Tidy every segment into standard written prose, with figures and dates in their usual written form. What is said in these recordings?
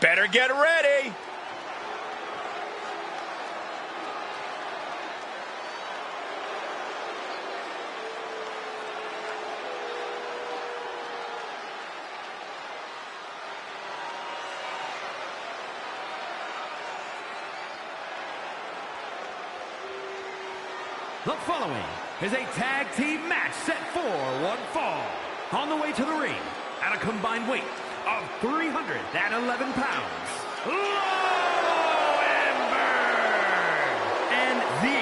Better get ready. The following is a tag team match set for one fall. On the way to the ring, at a combined weight of 311 pounds, and the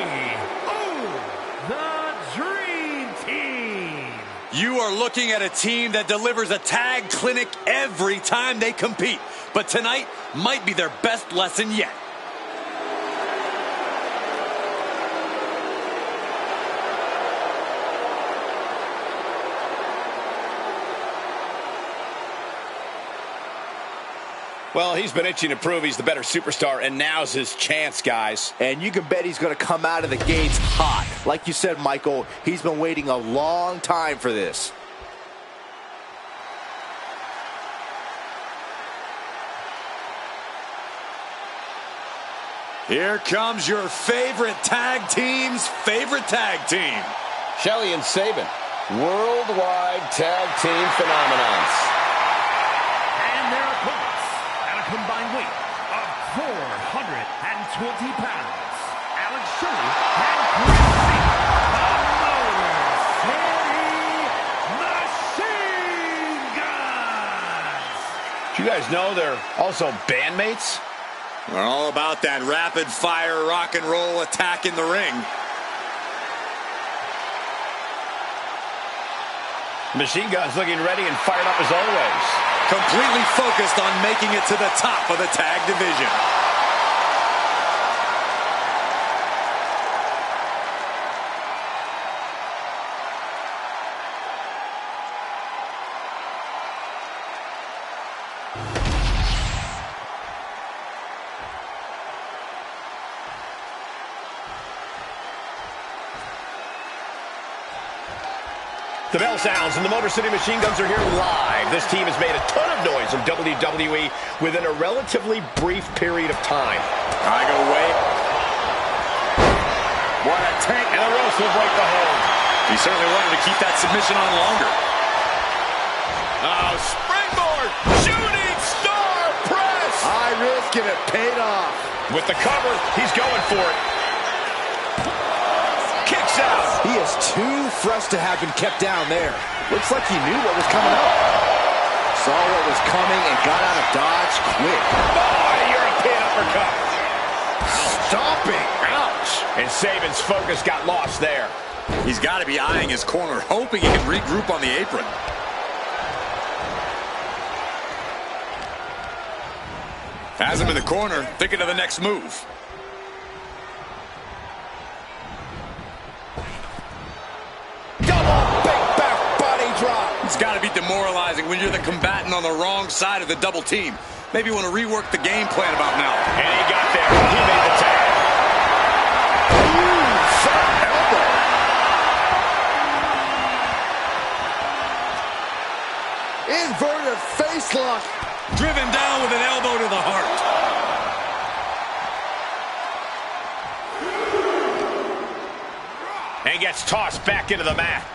Dream Team. You are looking at a team that delivers a tag clinic every time they compete. But tonight might be their best lesson yet. Well, he's been itching to prove he's the better superstar, and now's his chance, guys. And you can bet he's going to come out of the gates hot. Like you said, Michael, he's been waiting a long time for this. Here comes your favorite tag team's favorite tag team. Shelly and Sabin, worldwide tag team phenomenons. And their opponents, at a combined weight of 420 pounds, Alex Shelley and Chris Sabin, the Motor City Machine Guns. Do you guys know they're also bandmates? We're all about that rapid-fire rock and roll attack in the ring. Machine Gun's looking ready and fired up as always. Completely focused on making it to the top of the tag division. The bell sounds and the Motor City Machine Guns are here live. This team has made a ton of noise in WWE within a relatively brief period of time. I go wait. What a tank. And the ropes will break the hold. He certainly wanted to keep that submission on longer. Oh, springboard! Shooting star press! High risk and it paid off. With the cover, he's going for it. Kicks out. He is too fresh to have been kept down there. Looks like he knew what was coming up. Saw what was coming and got out of dodge quick. Oh, European uppercut. Stomping. Ouch. And Sabin's focus got lost there. He's got to be eyeing his corner, hoping he can regroup on the apron. Has him in the corner, thinking of the next move. It's got to be demoralizing when you're the combatant on the wrong side of the double team. Maybe you want to rework the game plan about now. And he got there. He made the tag. Ooh, sharp elbow. Inverted face lock. Driven down with an elbow to the heart. And gets tossed back into the mat.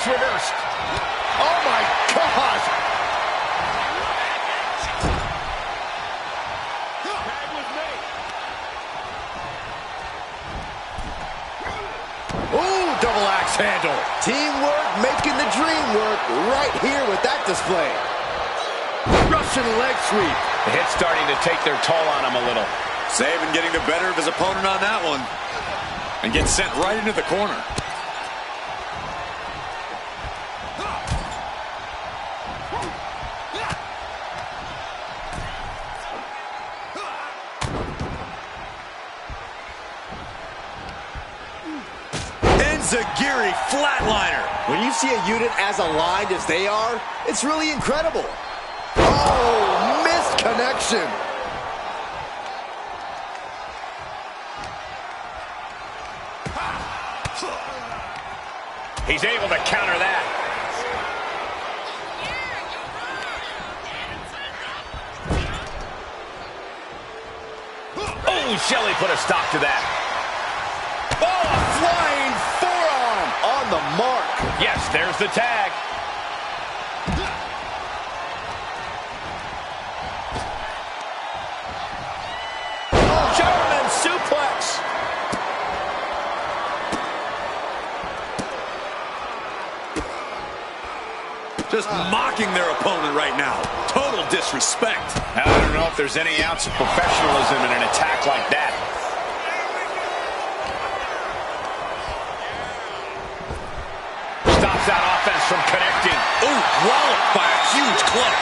Reversed. Oh my God! Tag with me. Ooh, double axe handle. Teamwork making the dream work right here with that display. Russian leg sweep. The hit's starting to take their toll on him a little. Sabin getting the better of his opponent on that one. And gets sent right into the corner. Zagiri flatliner. When you see a unit as aligned as they are, it's really incredible. Oh, missed connection. He's able to counter that. Oh, Shelley put a stop to that. Oh, a flying forearm on the mark. Yes, there's the tag. Oh, German suplex. Just mocking their opponent right now. Total disrespect. I don't know if there's any ounce of professionalism in an attack like that. Stops that offense from connecting. Ooh, walloped by a huge club.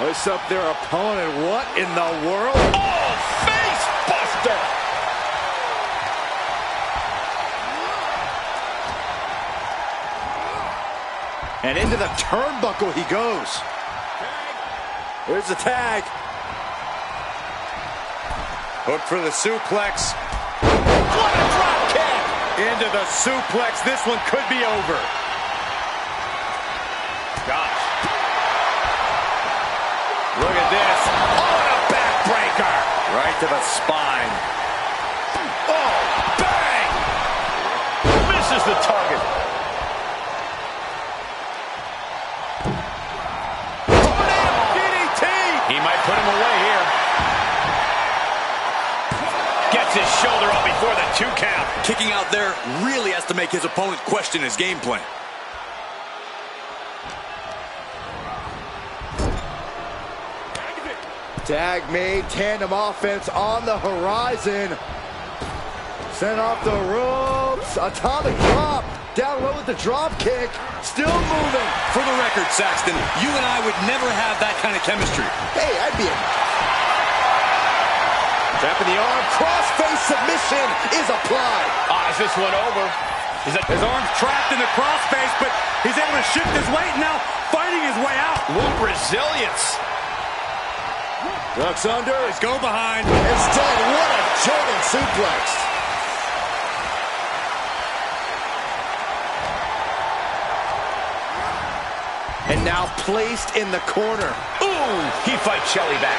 Push up their opponent. What in the world? Oh, face buster. And into the turnbuckle he goes. There's the tag. Hook for the suplex. What a drop kick. Into the suplex. This one could be over. Gosh. Look at this. Oh, a backbreaker. Right to the spine. Oh, bang. Misses the target. He might put him away here. Gets his shoulder up before the 2 count. Kicking out there really has to make his opponent question his game plan. Tag made, tandem offense on the horizon. Sent off the ropes, atomic drop. Down low with the drop kick, still moving. For the record, Saxton, you and I would never have that kind of chemistry. Hey, I'd be in. Trapping the arm, cross-face submission is applied. Is this one over? His arm's trapped in the crossface, but he's able to shift his weight and now fighting his way out. What resilience. Ducks under. Let's go behind. Instead, what a German suplex. And now placed in the corner. Ooh, he fights Shelley back.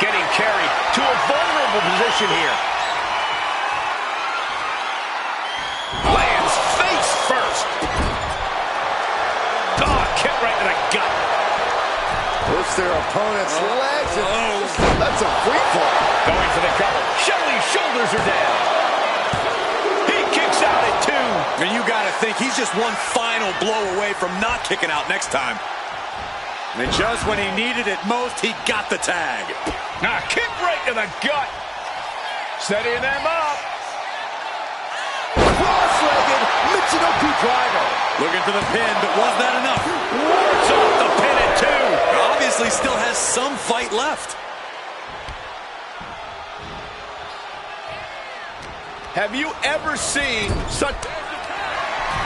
Getting carried to a vulnerable position here. Lands face first. Oh, kick right to the gut. Push their opponent's legs. That's a free fall. Going for the cover. Shelley's shoulders are down. Out at 2. And you got to think he's just one final blow away from not kicking out next time. And just when he needed it most, he got the tag. Kick right to the gut. Setting them up. Cross-legged Michinoku driver. Looking for the pin, but was that enough? Wards off the pin at 2. Obviously still has some fight left. Have you ever seen such...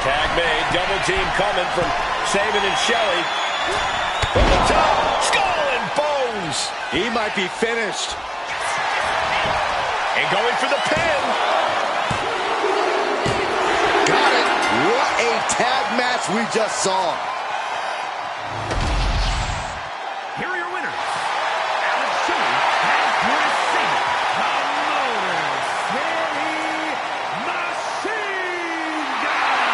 Tag made, double team coming from Saban and Shelley. From the top, skull and bones. He might be finished. And going for the pin. Got it. What a tag match we just saw. Here are your winners. Alex Shelley has received the Machine Gun.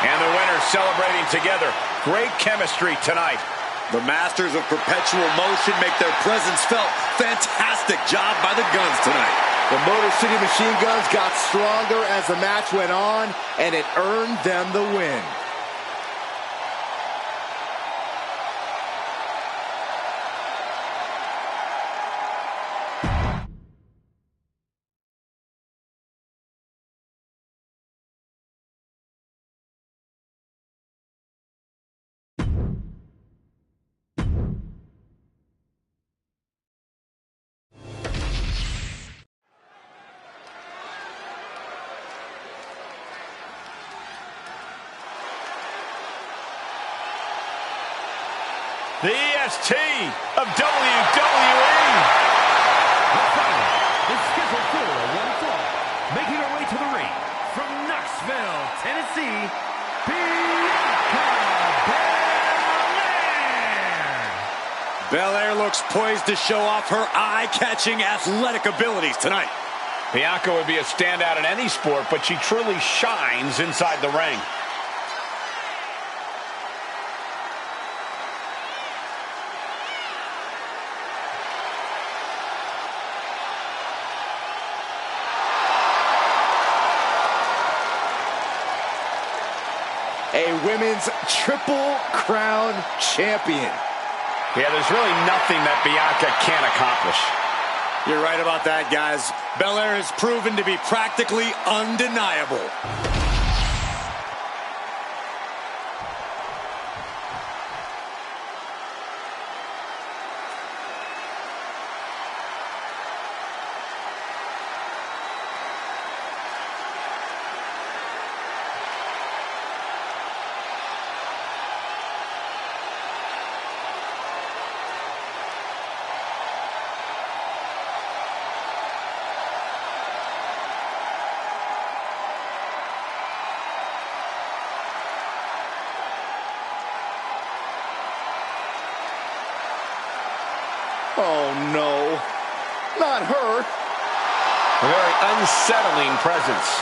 And the winners celebrating together. Great chemistry tonight. The masters of perpetual motion make their presence felt. Fantastic job by the Guns tonight. The Motor City Machine Guns got stronger as the match went on, and it earned them the win. The EST of WWE. Tennessee, Bianca Belair. Belair looks poised to show off her eye-catching athletic abilities tonight. Bianca would be a standout in any sport, but she truly shines inside the ring. A women's Triple Crown champion. Yeah, there's really nothing that Bianca can't accomplish. You're right about that, guys. Belair has proven to be practically undeniable. Oh no, not her. A very unsettling presence.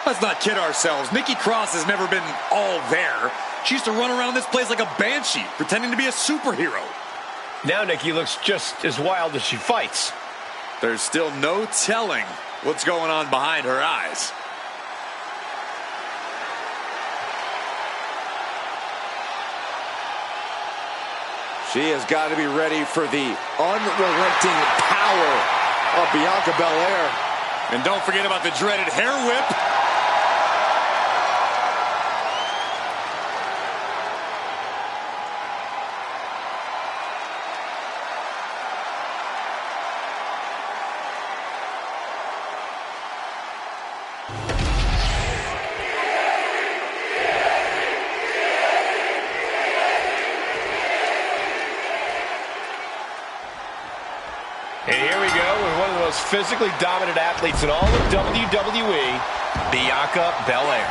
Let's not kid ourselves. Nikki Cross has never been all there. She used to run around this place like a banshee, pretending to be a superhero. Now Nikki looks just as wild as she fights. There's still no telling what's going on behind her eyes. She has got to be ready for the unrelenting power of Bianca Belair. And don't forget about the dreaded hair whip. And here we go with one of the most physically dominant athletes in all of WWE, Bianca Belair.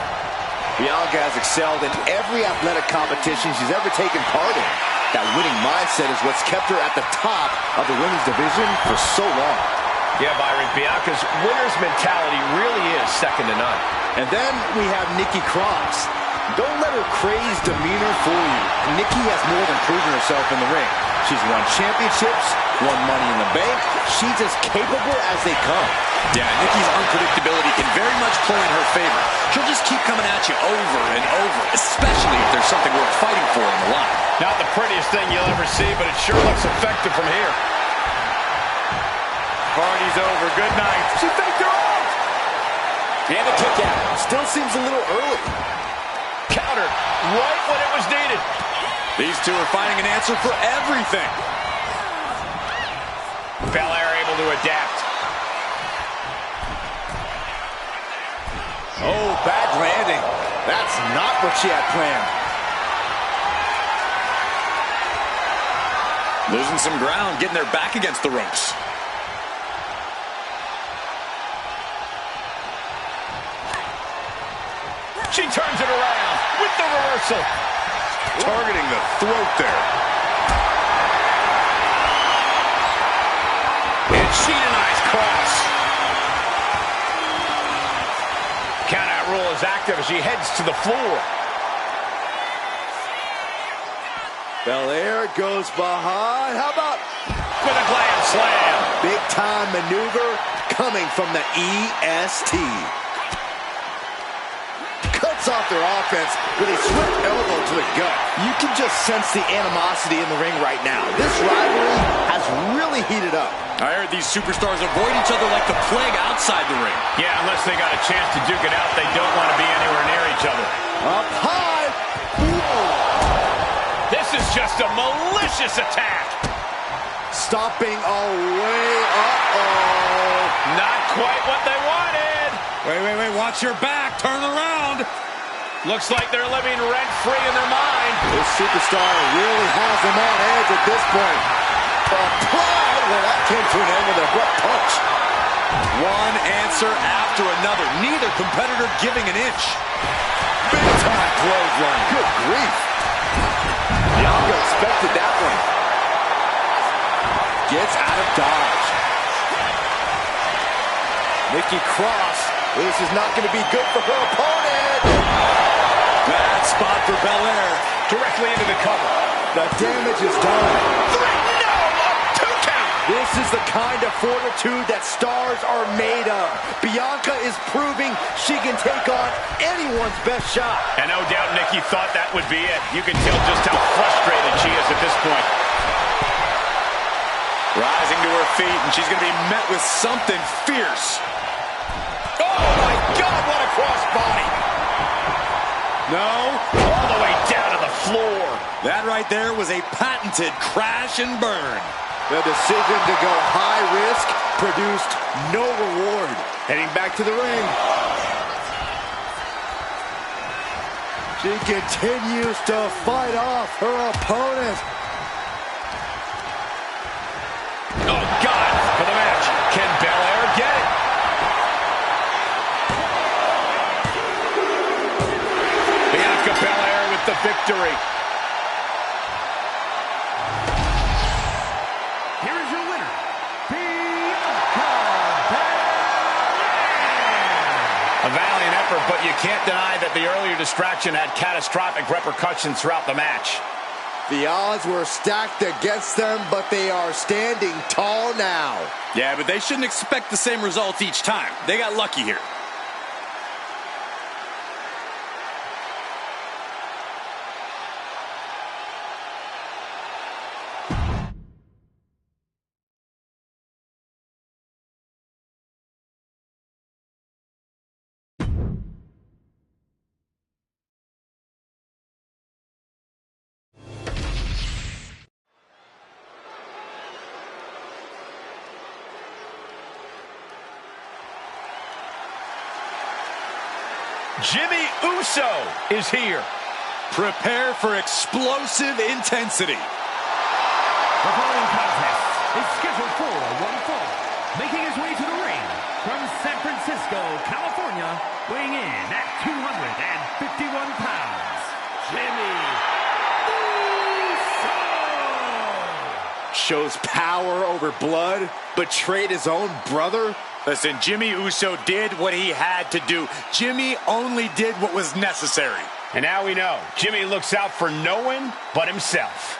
Bianca has excelled in every athletic competition she's ever taken part in. That winning mindset is what's kept her at the top of the women's division for so long. Yeah, Byron, Bianca's winner's mentality really is second to none. And then we have Nikki Cross. Don't let her crazed demeanor fool you. Nikki has more than proven herself in the ring. She's won championships, won Money in the Bank. She's as capable as they come. Yeah, Nikki's unpredictability can very much play in her favor. She'll just keep coming at you over and over, especially if there's something worth fighting for on the line. Not the prettiest thing you'll ever see, but it sure looks effective from here. Party's over. Good night. She faked her out. And a kick out. Still seems a little early. Countered right when it was needed. These two are finding an answer for everything. Belair able to adapt. Oh, bad landing. That's not what she had planned. Losing some ground, getting their back against the ropes. She turns it around with the reversal. Targeting the throat there. And she denies Cross. Countout rule is active as she heads to the floor. Belair goes behind. How about With a glam slam. big time maneuver coming from the EST. Cuts off their offense with a swift elbow to the gut. You can just sense the animosity in the ring right now. This rivalry has really heated up. I heard these superstars avoid each other like the plague outside the ring. Yeah, unless they got a chance to duke it out, they don't want to be anywhere near each other. Up high. Whoa. This is just a malicious attack. Stopping away. Uh-oh. Not quite what they wanted. Wait, watch your back. Turn around. Looks like they're living rent-free in their mind. This superstar really has them on edge at this point. Applied. Well, that came to an end with an abrupt punch. One answer after another. Neither competitor giving an inch. Big-time clothesline. Good grief. Bianca expected that one. Gets out of dodge. Nikki Cross. This is not going to be good for her opponent. Bad spot for Belair. Directly into the cover. The damage is done. 3, no, a 2 count. This is the kind of fortitude that stars are made of. Bianca is proving she can take on anyone's best shot. And no doubt Nikki thought that would be it. You can tell just how frustrated she is at this point. Rising to her feet, and she's going to be met with something fierce. Oh, my God, what a crossbody. No. All the way down to the floor. That right there was a patented crash and burn. The decision to go high risk produced no reward. Heading back to the ring. She continues to fight off her opponent. Oh, God, for the match. Can Belair get it? Bianca Belair with the victory. Here is your winner, Bianca Belair. A valiant effort, but you can't deny that the earlier distraction had catastrophic repercussions throughout the match. The odds were stacked against them, but they are standing tall now. Yeah, but they shouldn't expect the same results each time. They got lucky here. Jimmy Uso is here. Prepare for explosive intensity. The following contest is scheduled for one fall. Making his way to the ring from San Francisco, California, weighing in at 251 pounds, Jimmy Uso. Shows power over blood, betrayed his own brother. Listen, Jimmy Uso did what he had to do. Jimmy only did what was necessary. And now we know, Jimmy looks out for no one but himself.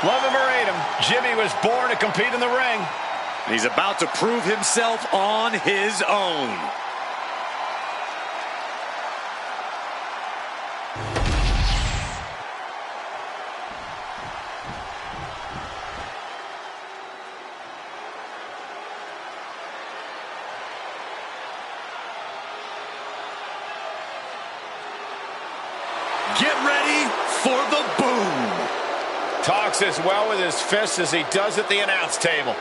Love him or hate him, Jimmy was born to compete in the ring. He's about to prove himself on his own. Get ready for the boom. Talks as well with his fists as he does at the announce table.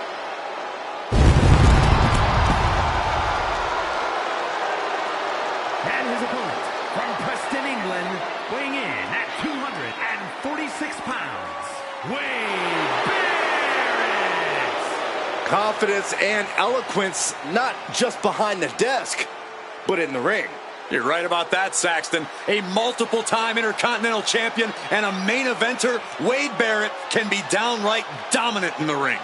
And his opponent from Preston, England, weighing in at 246 pounds, Wade Barrett. Confidence and eloquence, not just behind the desk, but in the ring. You're right about that, Saxton. A multiple-time Intercontinental Champion and a main eventer, Wade Barrett can be downright dominant in the ring.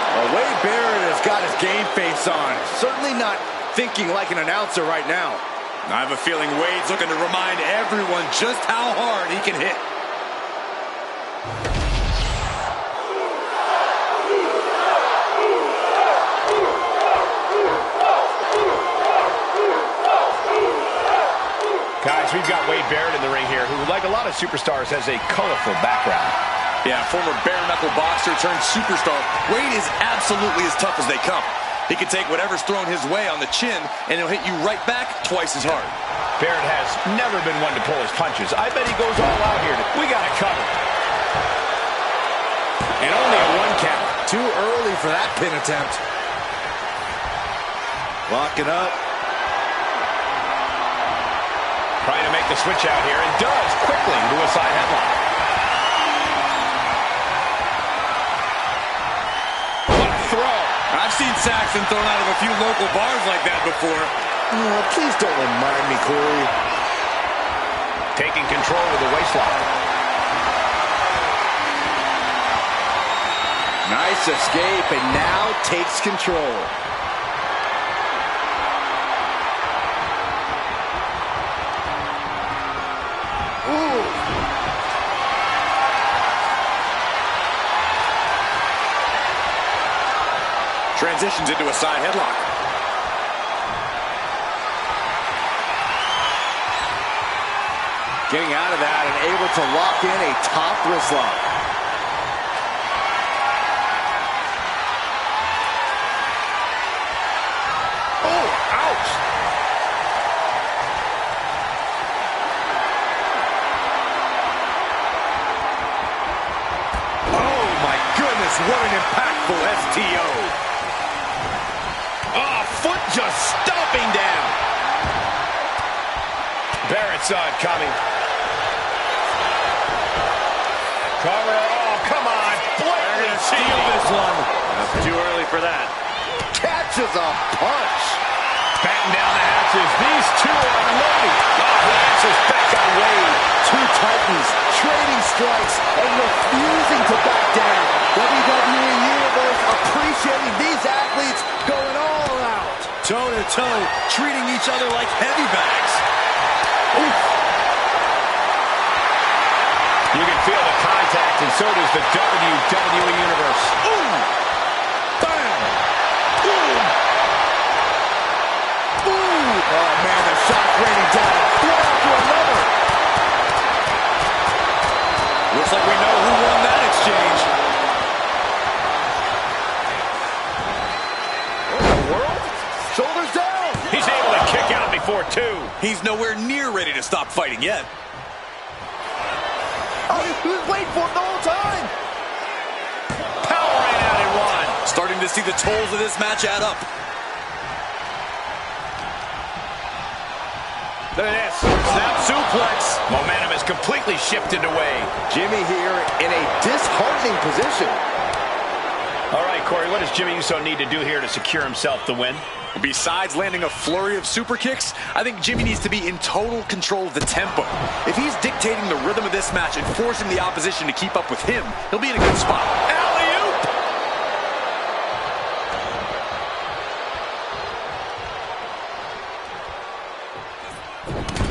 Well, Wade Barrett has got his game face on. Certainly not thinking like an announcer right now. I have a feeling Wade's looking to remind everyone just how hard he can hit. Guys, we've got Wade Barrett in the ring here, who, like a lot of superstars, has a colorful background. Yeah, former bare-knuckle boxer turned superstar. Wade is absolutely as tough as they come. He can take whatever's thrown his way on the chin, and he'll hit you right back twice as hard. Barrett has never been one to pull his punches. I bet he goes all out here. We got it covered. And only a 1 count. Too early for that pin attempt. Locking up. Trying to make the switch out here, and does quickly into a side headlock. What a throw. I've seen Saxton thrown out of a few local bars like that before. Oh, please don't remind me, Corey. Taking control with the waistlock. Nice escape, and now takes control. Ooh. Transitions into a side headlock. Getting out of that and able to lock in a top wrist lock. Oh, ouch! Oh, my goodness, what an impactful STO. Oh, foot just stomping down. Barrett saw it coming. Cover. Oh, come on. Blatantly Steal this one. That's too early for that. Catches a punch. Batten down the hatches. These two are loaded. Oh, he answers back on Wade. Two titans trading strikes and refusing to back down. WWE Universe appreciating these athletes going all out. Toe-to-toe, treating each other like heavy bags. Oof. You can feel the contact, and so does the WWE Universe. Ooh. Bam. Boom. Ooh. Oh, man, the shot's raining down. One after another. Looks like we know who won that exchange. What in the world? Shoulders down. He's able to kick out before 2. He's nowhere near ready to stop fighting yet. Oh, he was waiting for it the whole time. Power ran out in 1. Starting to see the tolls of this match add up. Look at this. Snap suplex. Momentum has completely shifted away. Jimmy here in a disheartening position. All right, Corey, what does Jimmy Uso need to do here to secure himself the win? Besides landing a flurry of super kicks, I think Jimmy needs to be in total control of the tempo. If he's dictating the rhythm of this match and forcing the opposition to keep up with him, he'll be in a good spot. Alley-oop!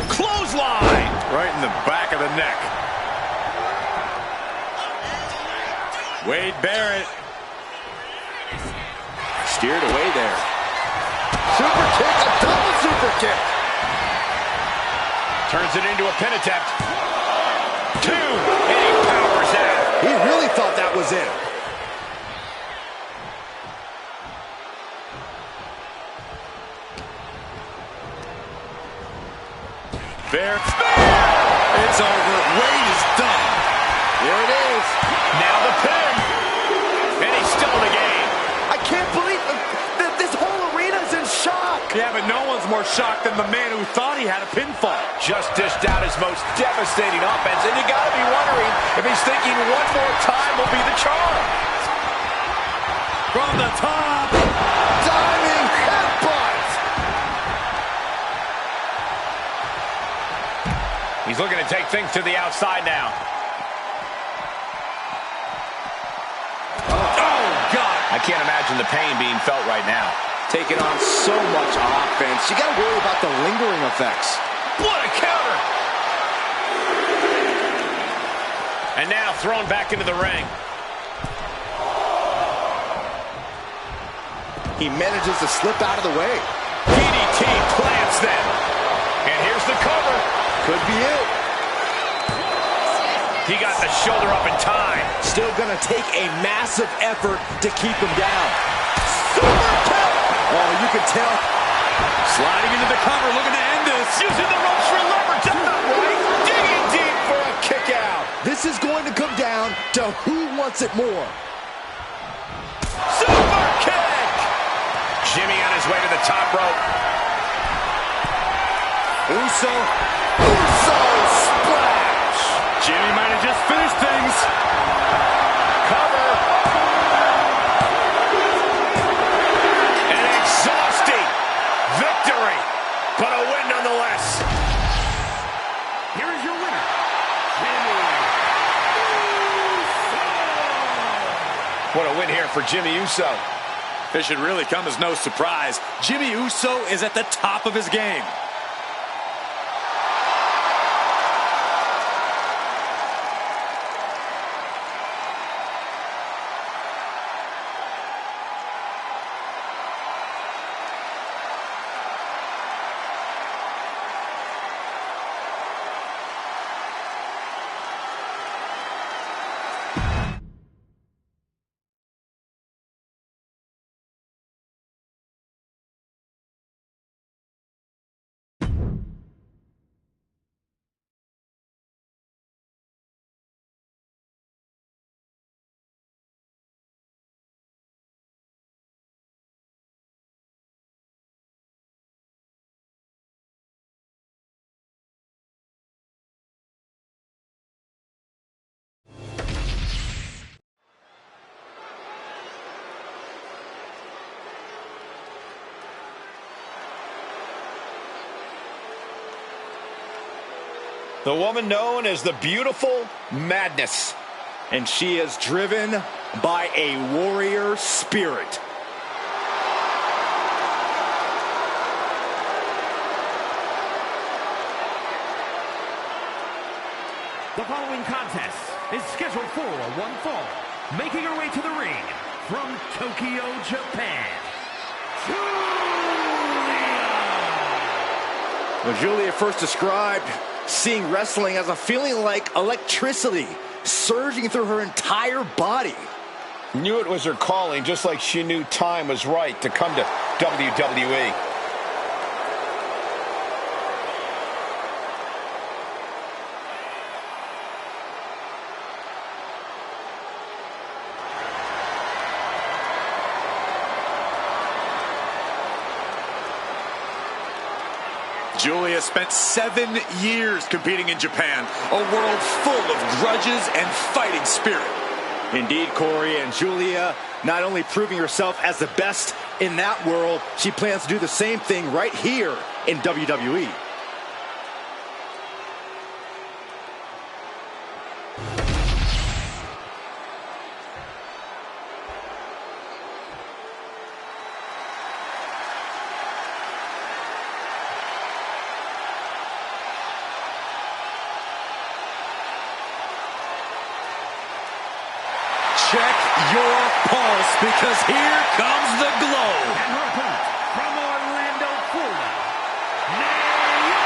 Clothesline! Right in the back of the neck. Wade Barrett. Steered away there. Super kick, a double super kick. Turns it into a pin attempt. 2, and he powers out. He really thought that was it. Barrett. It's over. Wade is done. Here it is. Now the pin. And he's still in the game. I can't believe that this whole arena's in shock. Yeah, but no one's more shocked than the man who thought he had a pinfall. Just dished out his most devastating offense, and you gotta be wondering if he's thinking one more time will be the charm. From the top. Diving headbutt. He's looking to take things to the outside now. Oh, God. I can't imagine the pain being felt right now. taking on so much offense. You got to worry about the lingering effects. What a counter! And now thrown back into the ring. He manages to slip out of the way. DDT plants them. And here's the cover. Could be it. He got the shoulder up in time. Still going to take a massive effort to keep him down. Super kick! Oh, you can tell. Sliding into the cover, looking to end this. Using the ropes for leverage. That's not right. Digging deep for a kick out. This is going to come down to who wants it more. Super kick! Jimmy on his way to the top rope. Uso splash! Jimmy might have just finished things. Cover. An exhausting victory, but a win nonetheless. Here is your winner, Jimmy Uso. What a win here for Jimmy Uso. This should really come as no surprise. Jimmy Uso is at the top of his game. The woman known as the Beautiful Madness. And she is driven by a warrior spirit. The following contest is scheduled for one fall. Making her way to the ring from Tokyo, Japan, Julia. When Julia first described seeing wrestling as a feeling like electricity surging through her entire body. Knew it was her calling, just like she knew time was right to come to WWE. Julia spent 7 years competing in Japan, a world full of grudges and fighting spirit. Indeed, Corey, and Julia not only proving herself as the best in that world, she plans to do the same thing right here in WWE. Check your pulse, because here comes the glow. And her opponent from Orlando, Florida, Naomi.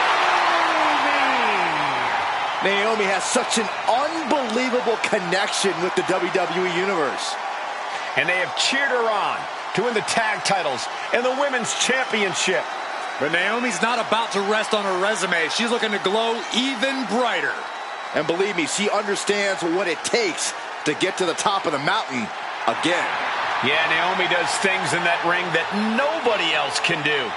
Naomi has such an unbelievable connection with the WWE Universe. And they have cheered her on to win the tag titles and the women's championship. But Naomi's not about to rest on her resume. She's looking to glow even brighter. And believe me, she understands what it takes to get to the top of the mountain again. Yeah, Naomi does things in that ring that nobody else can do.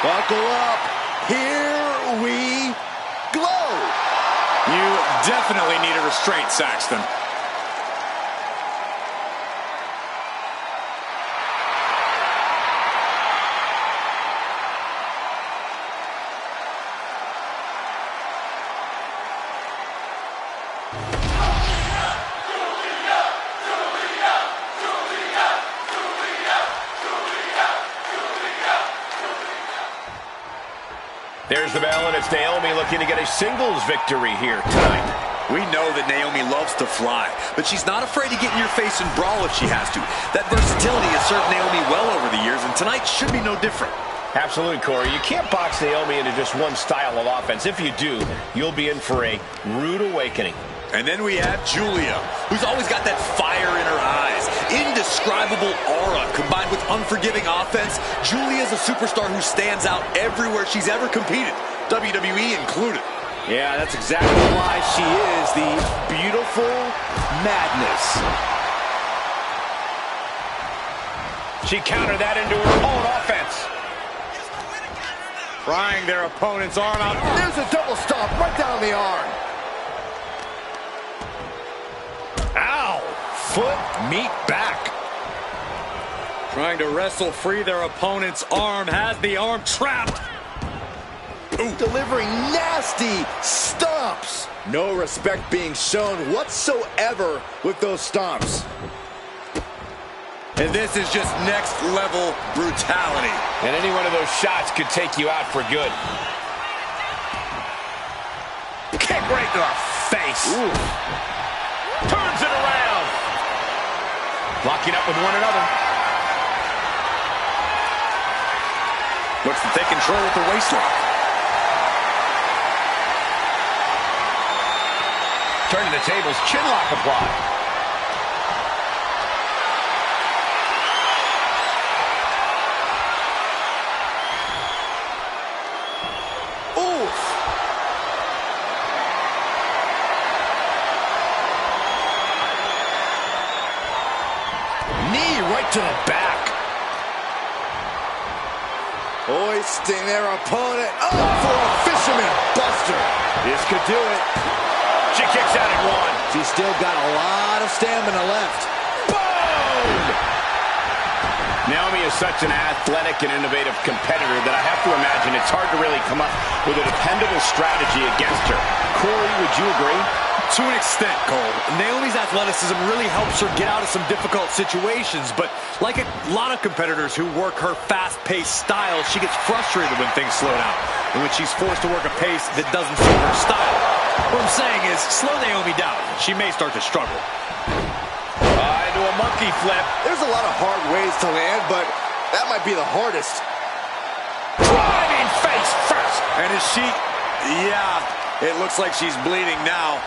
Buckle up. Here we go. You definitely need a restraint, Saxton. There's the bell, and it's Naomi looking to get a singles victory here tonight. We know that Naomi loves to fly, but she's not afraid to get in your face and brawl if she has to. That versatility has served Naomi well over the years, and tonight should be no different. Absolutely, Corey. You can't box Naomi into just one style of offense. If you do, you'll be in for a rude awakening. And then we have Julia, who's always got that fire in her eyes. Indescribable aura combined with unforgiving offense. Julia is a superstar who stands out everywhere she's ever competed, WWE included. Yeah, that's exactly why she is the beautiful madness. She countered that into her own offense. Prying their opponent's arm out. There's a double stomp right down the arm. Ow! Foot meet back. Trying to wrestle free their opponent's arm, has the arm trapped. Ooh. Delivering nasty stomps. No respect being shown whatsoever with those stomps. And this is just next level brutality. And any one of those shots could take you out for good. Kick right to the face. Ooh. Turns it around. Locking up with one another. Looks to take control with the waistlock. Turning the tables, chinlock applied. Knee right to the back. Hoisting their opponent up for a fisherman buster. This could do it. She kicks out at one. She's still got a lot of stamina left. Boom! Naomi is such an athletic and innovative competitor that I have to imagine it's hard to really come up with a dependable strategy against her. Corey, would you agree? To an extent, Cole. Naomi's athleticism really helps her get out of some difficult situations, but like a lot of competitors who work her fast-paced style, she gets frustrated when things slow down, and when she's forced to work a pace that doesn't suit her style. What I'm saying is, slow Naomi down. She may start to struggle. Into a monkey flip. There's a lot of hard ways to land, but that might be the hardest. Driving face first. And is she... Yeah, it looks like she's bleeding now.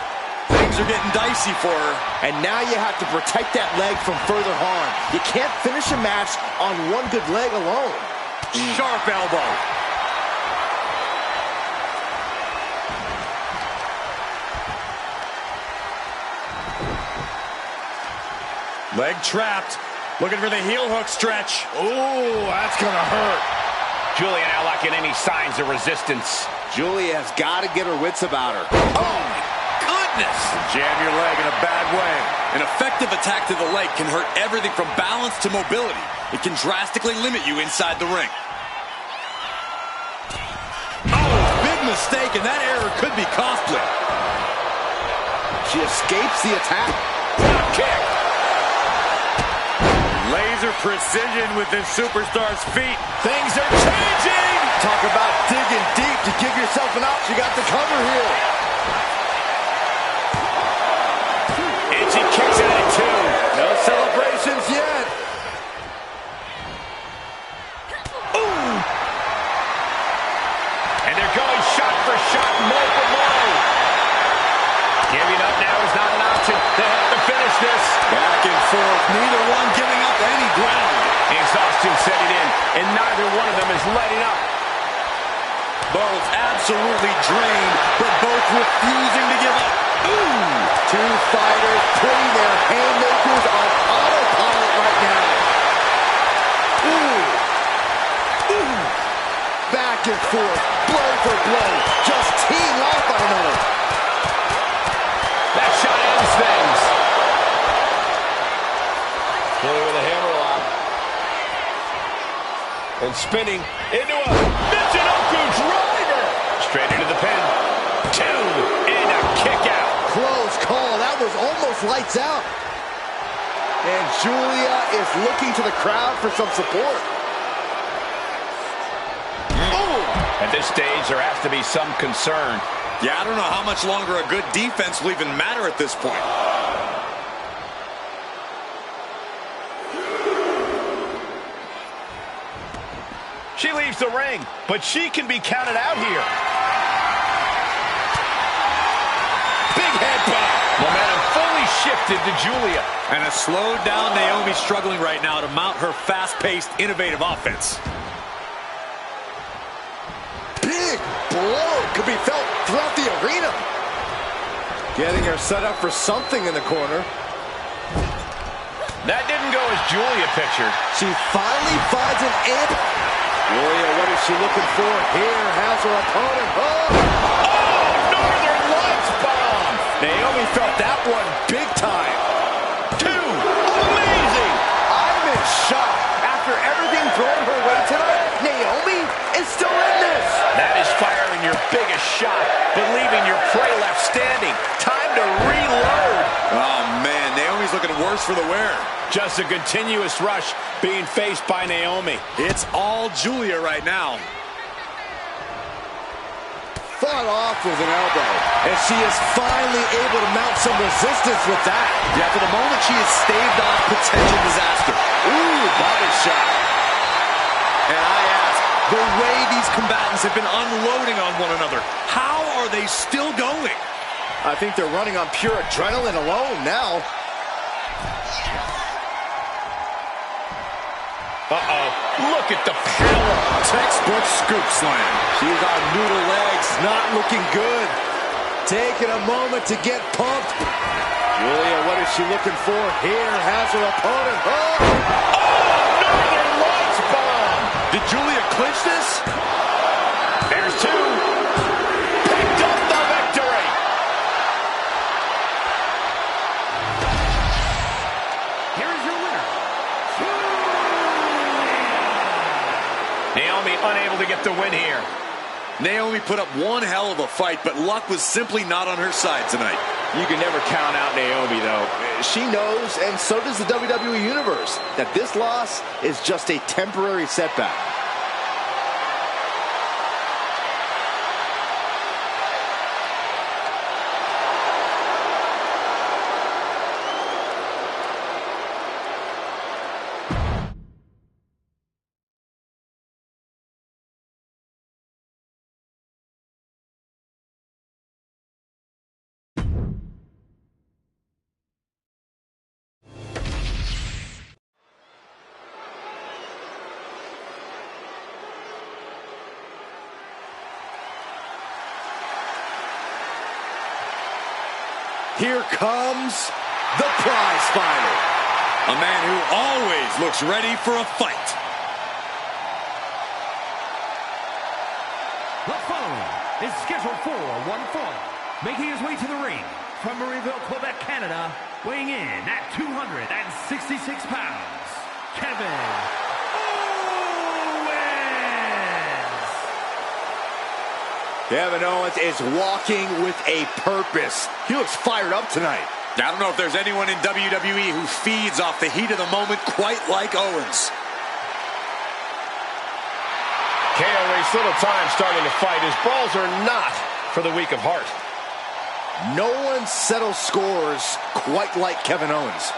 Things are getting dicey for her. And now you have to protect that leg from further harm. You can't finish a match on one good leg alone. Sharp elbow. Leg trapped. Looking for the heel hook stretch. Ooh, that's gonna hurt. Julia now lacking any signs of resistance. Julia has got to get her wits about her. Oh, my goodness. Jam your leg in a bad way. An effective attack to the leg can hurt everything from balance to mobility. It can drastically limit you inside the ring. Oh, big mistake, and that error could be costly. She escapes the attack. Drop kick. Laser precision with this superstar's feet. Things are changing. Talk about digging deep to give yourself an out. You got the cover here. And she kicks it at two. No celebrations yet. Ooh. And they're going shot for shot, blow for blow. Giving up now is not an option. They have to finish this. Back and forth, neither one giving up any ground. Exhaustion setting in, and neither one of them is letting up. Both absolutely drained, but both refusing to give up. Ooh! Two fighters putting their haymakers on autopilot right now. Ooh! Ooh! Back back and forth, blow for blow, just teeing off on another. That shot ends things. Julia with a hammerlock. And spinning into a Michinoku driver. Straight into the pin. 2 and a kick out. Close call. That was almost lights out. And Julia is looking to the crowd for some support. At this stage, there has to be some concern. Yeah, I don't know how much longer a good defense will even matter at this point. She leaves the ring, but she can be counted out here. Big headbutt. Momentum fully shifted to Julia. And a slowed down Naomi struggling right now to mount her fast-paced, innovative offense. Big blow could be felt throughout the arena. Getting her set up for something in the corner. That didn't go as Julia pictured. She finally finds an amp. Julia, what is she looking for? Here has her opponent. Oh, Northern Lights bomb. Naomi felt that one big time. 2. Amazing. I'm in shock. After everything thrown her way tonight, Naomi is still in this. That is firing your biggest shot, but leaving your prey left standing. Time to reload. Oh, man, Naomi's looking worse for the wear. Just a continuous rush being faced by Naomi. It's all Julia right now. Fought off with an elbow, and she is finally able to mount some resistance with that. Yeah, for the moment, she has staved off potential disaster. Ooh, body shot. And I ask, the way these combatants have been unloading on one another, how are they still going? I think they're running on pure adrenaline alone now. Uh-oh. Look at the power. Textbook scoop slam. She's on noodle legs, not looking good. Taking a moment to get pumped. Julia, what is she looking for? Here has her opponent. Northern Lights bomb. Did Julia clinch this? There's 2. Picked up the victory. Here is your winner, Naomi unable to get the win here. Naomi put up one hell of a fight, but luck was simply not on her side tonight. You can never count out Naomi, though. She knows, and so does the WWE Universe, that this loss is just a temporary setback. Here comes the prize fighter. A man who always looks ready for a fight. The following is scheduled for one fall. Making his way to the ring from Marieville, Quebec, Canada, weighing in at 266 pounds, Kevin Owens. Kevin Owens is walking with a purpose. He looks fired up tonight. I don't know if there's anyone in WWE who feeds off the heat of the moment quite like Owens. KO wastes little time starting to fight. His brawls are not for the weak of heart. No one settles scores quite like Kevin Owens.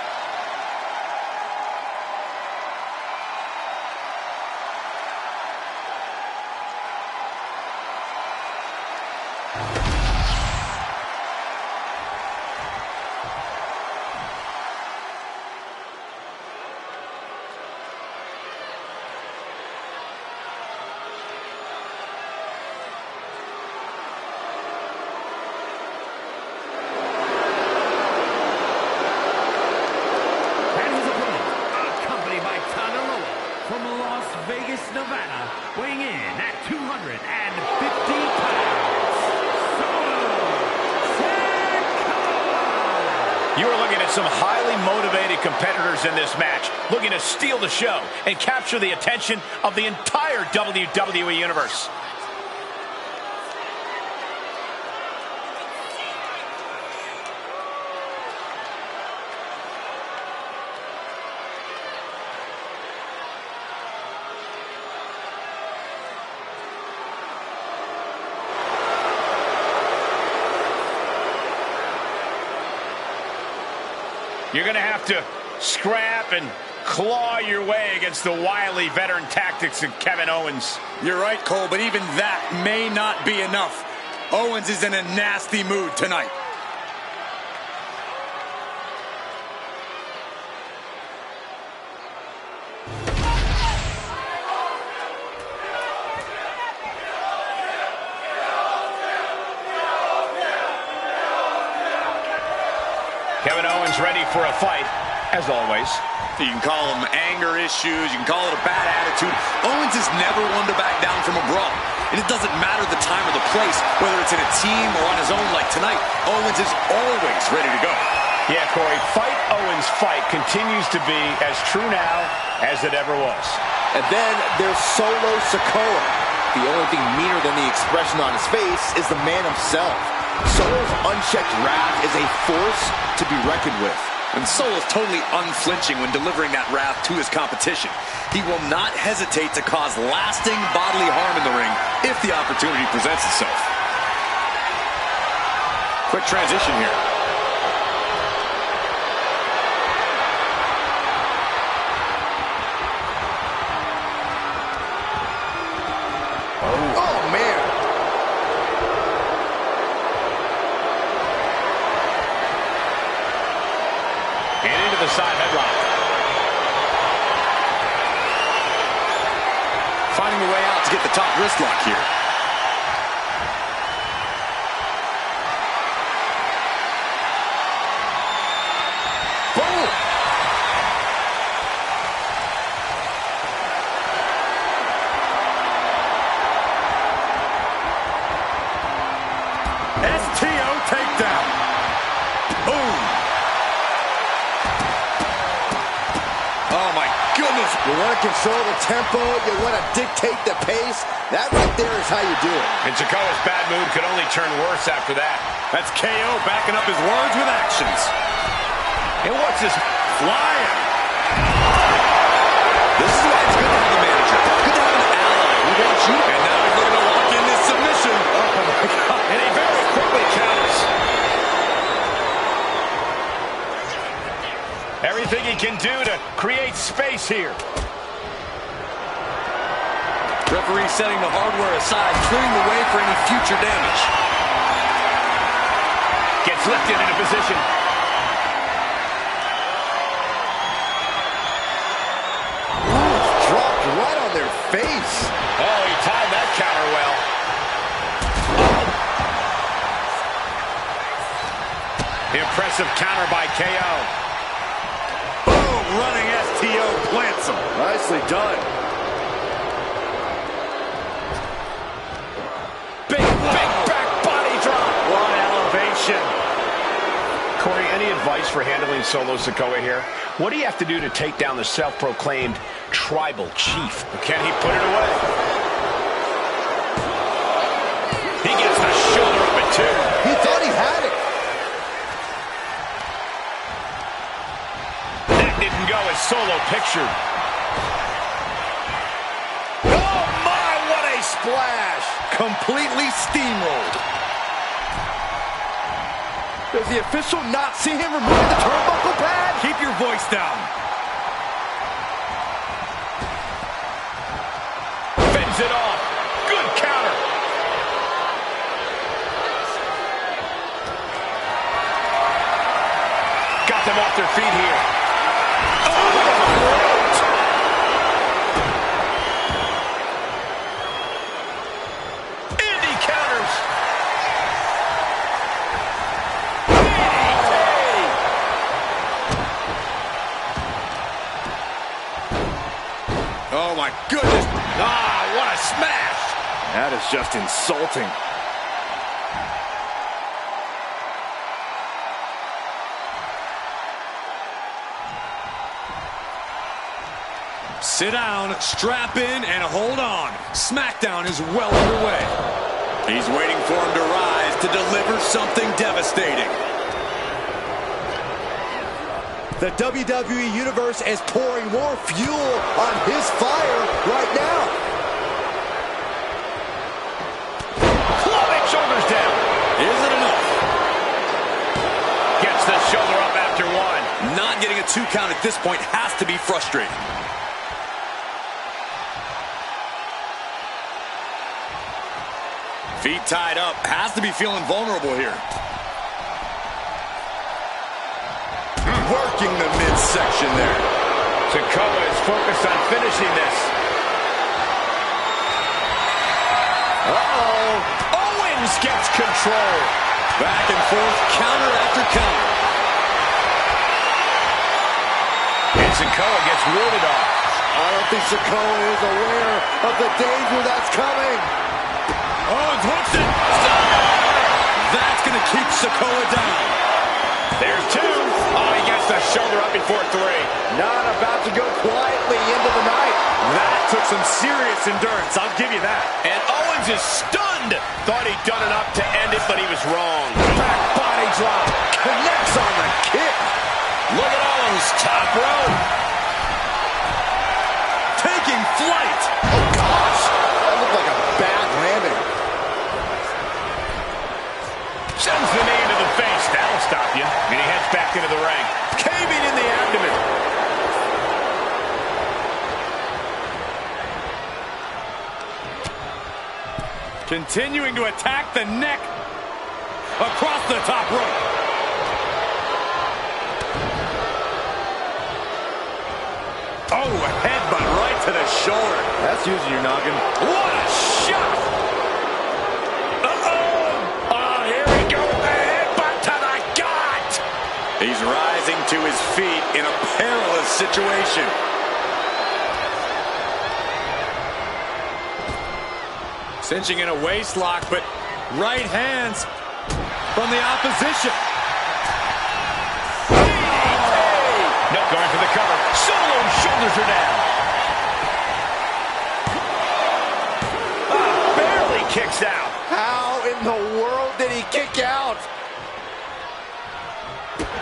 From Las Vegas, Nevada, weighing in at 200. 250 pounds, SmackDOWN. You are looking at some highly motivated competitors in this match, looking to steal the show and capture the attention of the entire WWE Universe. You're going to have to scrap and claw your way against the wily veteran tactics of Kevin Owens. You're right, Cole, but even that may not be enough. Owens is in a nasty mood tonight. Kevin Owens ready for a fight, as always. You can call them anger issues, you can call it a bad attitude. Owens is never one to back down from a brawl. And it doesn't matter the time or the place, whether it's in a team or on his own like tonight. Owens is always ready to go. Yeah, Corey, fight Owens fight continues to be as true now as it ever was. And then there's Solo Sikoa. The only thing meaner than the expression on his face is the man himself. Solo's unchecked wrath is a force to be reckoned with. And Solo's totally unflinching when delivering that wrath to his competition. He will not hesitate to cause lasting bodily harm in the ring if the opportunity presents itself. Quick transition here. Oh, man. And into the side headlock. Finding a way out to get the top wrist lock here. Boom. STO takedown. Boom. Oh, my goodness. You want to control the tempo, you want to dictate the pace. That right there is how you do it. And Sikoa's bad mood could only turn worse after that. That's KO backing up his words with actions. And what's this? Flying. This is why it's good to have a manager. Good to have an ally who wants you. And now he's looking to lock in this submission. Oh, my God. And he very quickly counters. Everything he can do to create space here. Referee setting the hardware aside, clearing the way for any future damage. Gets lifted into position. Ooh, it's dropped right on their face. Oh, he timed that counter well. Impressive counter by KO. Boom, running STO plants him. Nicely done. Big back body drop. What elevation. Corey, any advice for handling Solo Sikoa here? What do you have to do to take down the self-proclaimed tribal chief? Can he put it away? He gets the shoulder up at two. He thought he had it. That didn't go as Solo pictured. Oh, my, what a splash. Completely steamrolled. Does the official not see him removing the turnbuckle pad? Keep your voice down. Fends it off. Good counter. Got them off their feet here. Indy counters. Oh, my goodness. Ah, what a smash. That is just insulting. Sit down, strap in, and hold on. SmackDown is well underway. He's waiting for him to rise to deliver something devastating. The WWE Universe is pouring more fuel on his fire right now. Clubbing, shoulders down. Isn't enough. Gets the shoulder up after one. Not getting a 2 count at this point has to be frustrating. Feet tied up, has to be feeling vulnerable here. Working the midsection there. Sikoa is focused on finishing this. Uh-oh. Owens gets control. Back and forth, counter after counter. And Sikoa gets warded off. I don't think Sikoa is aware of the danger that's coming. Owens hooks it. That's going to keep Sikoa down. There's 2. Oh, he gets the shoulder up before 3. Not about to go quietly into the night. That took some serious endurance, I'll give you that. And Owens is stunned. Thought he'd done enough to end it, but he was wrong. Back body drop. Connects on the kick. Look at Owens, top rope. Taking flight. Oh, gosh. That looked like a bad landing. Sends the knee into the face. That'll stop you. And he heads back into the ring. Caving in the abdomen. Continuing to attack the neck. Across the top rope. Oh, headbutt right to the shoulder. That's using your noggin. What a shot! Uh-oh! Oh, here we go. A headbutt to the gut. He's rising to his feet in a perilous situation. Cinching in a waist lock, but right hands from the opposition. No, going for the cover. Solo, shoulders are down. Barely kicks out. How in the world did he kick out?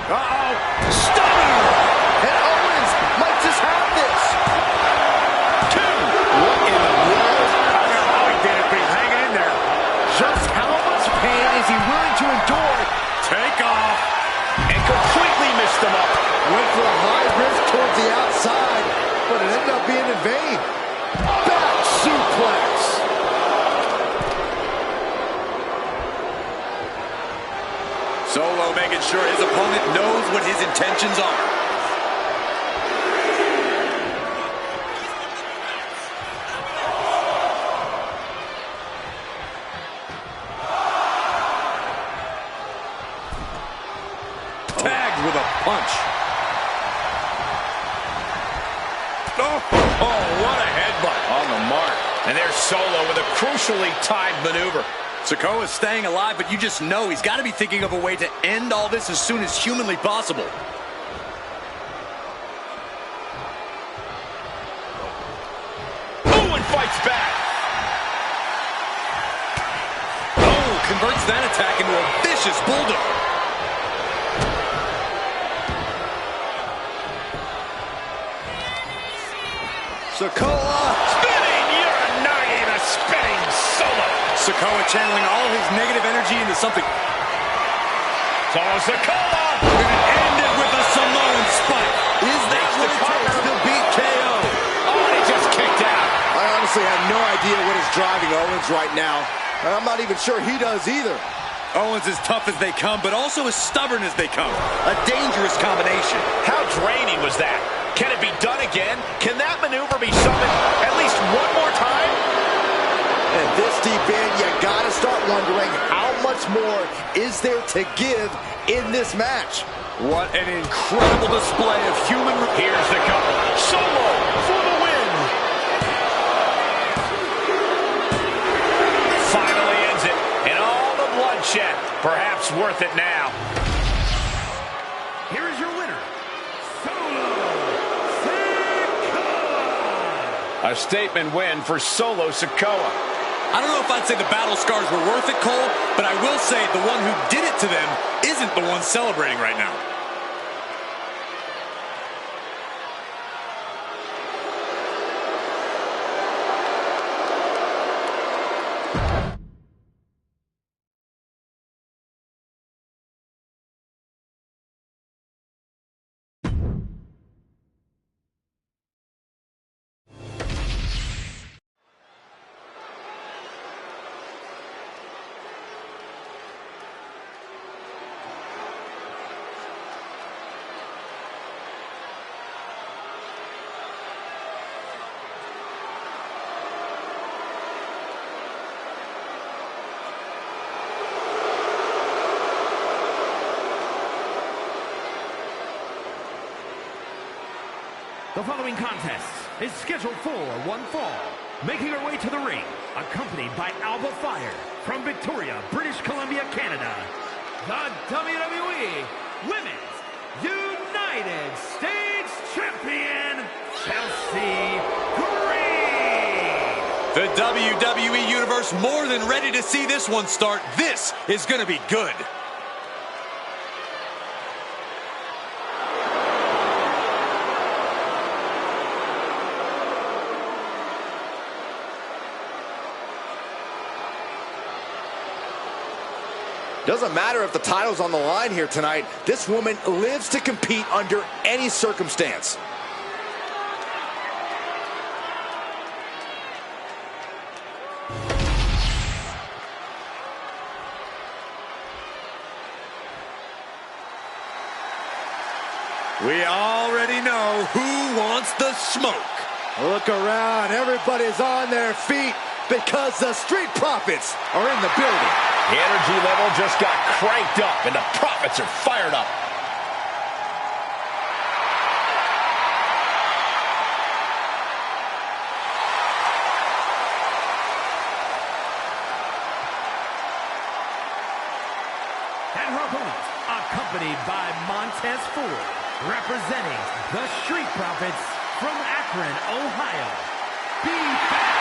Uh-oh. Stunner. And Owens might just have this. 2. What in the world? I don't know how he did it, but he's hanging in there. Just how much pain is he willing to endure? Take off. And completely missed him up. Went for a high risk towards the outside, but it ended up being in vain. Back suplex. Solo making sure his opponent knows what his intentions are. Tagged with a punch. Oh, what a headbutt. On the mark. And there's Solo with a crucially timed maneuver. Sikoa is staying alive, but you just know he's got to be thinking of a way to end all this as soon as humanly possible. Owen fights back. Oh, converts that attack into a vicious bulldog. Sikoa. Spinning. You're not even a spinning Solo. Sikoa channeling all his negative energy into something. Solo Sikoa. Gonna end it with a Samoan spike. Is that what it takes to beat KO? Oh, and he just kicked out. I honestly have no idea what is driving Owens right now. And I'm not even sure he does either. Owens as tough as they come, but also as stubborn as they come. A dangerous combination. How draining was that? Can it be done again? Can that maneuver be summoned at least one more time? And this deep in, you gotta start wondering how much more is there to give in this match. What an incredible display of human... Here's the cover. Solo for the win. bloodshed. Perhaps worth it now. Here is your winner, Solo Sikoa. A statement win for Solo Sikoa. I don't know if I'd say the battle scars were worth it, Cole, but I will say the one who did it to them isn't the one celebrating right now. The following contest is scheduled for one fall. Making her way to the ring, accompanied by Alba Fire from Victoria, British Columbia, Canada, the WWE Women's United States Champion, Chelsea Green. The WWE Universe more than ready to see this one start. This is going to be good. Doesn't matter if the title's on the line here tonight. This woman lives to compete under any circumstance. We already know who wants the smoke. Look around. Everybody's on their feet because the Street Profits are in the building. The energy level just got cranked up, and the Profits are fired up. And her opponent, accompanied by Montez Ford, representing the Street Profits from Akron, Ohio, B-Fab.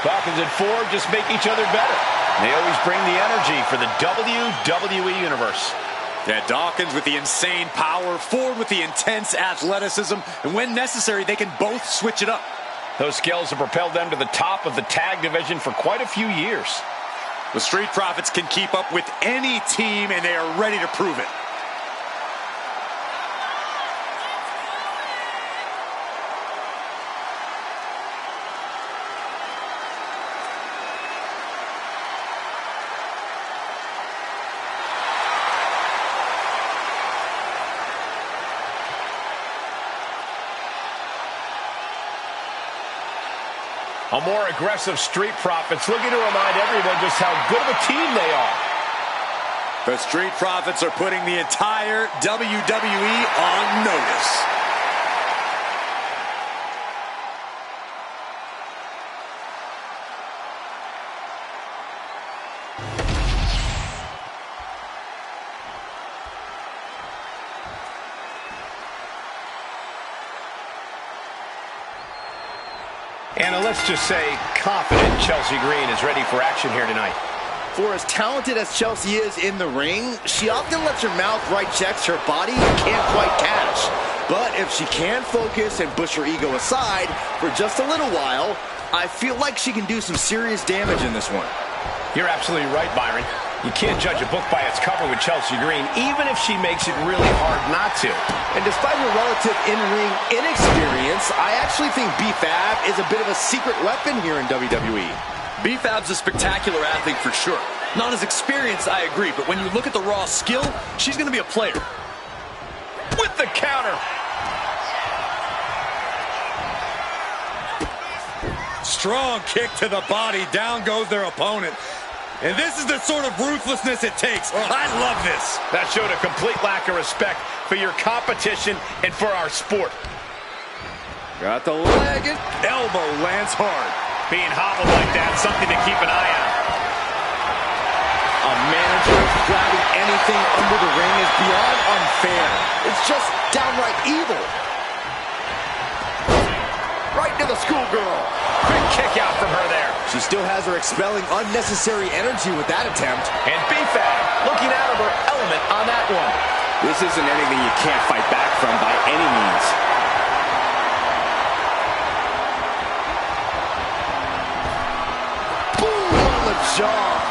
Dawkins and Ford just make each other better. They always bring the energy for the WWE Universe. Yeah, Dawkins with the insane power, Ford with the intense athleticism, and when necessary, they can both switch it up. Those skills have propelled them to the top of the tag division for quite a few years. The Street Profits can keep up with any team, and they are ready to prove it. A more aggressive Street Profits looking to remind everyone just how good of a team they are. The Street Profits are putting the entire WWE on notice. And let's just say confident Chelsea Green is ready for action here tonight. For as talented as Chelsea is in the ring, she often lets her mouth write checks her body can't quite cash. But if she can focus and push her ego aside for just a little while, I feel like she can do some serious damage in this one. You're absolutely right, Byron. You can't judge a book by its cover with Chelsea Green, even if she makes it really hard not to. And despite her relative in-ring inexperience, I actually think B-Fab is a bit of a secret weapon here in WWE. B-Fab's a spectacular athlete for sure. Not as experienced, I agree, but when you look at the raw skill, she's going to be a player. With the counter. Strong kick to the body. Down goes their opponent. And this is the sort of ruthlessness it takes. I love this. That showed a complete lack of respect for your competition and for our sport. Got the leg and elbow lands hard. Being hobbled like that, something to keep an eye on. A manager grabbing anything under the ring is beyond unfair. It's just downright evil. Right to the schoolgirl. Quick kick out from her there. She still has her expelling unnecessary energy with that attempt. And B-Fab looking out of her element on that one. This isn't anything you can't fight back from by any means. Boom on the jaw.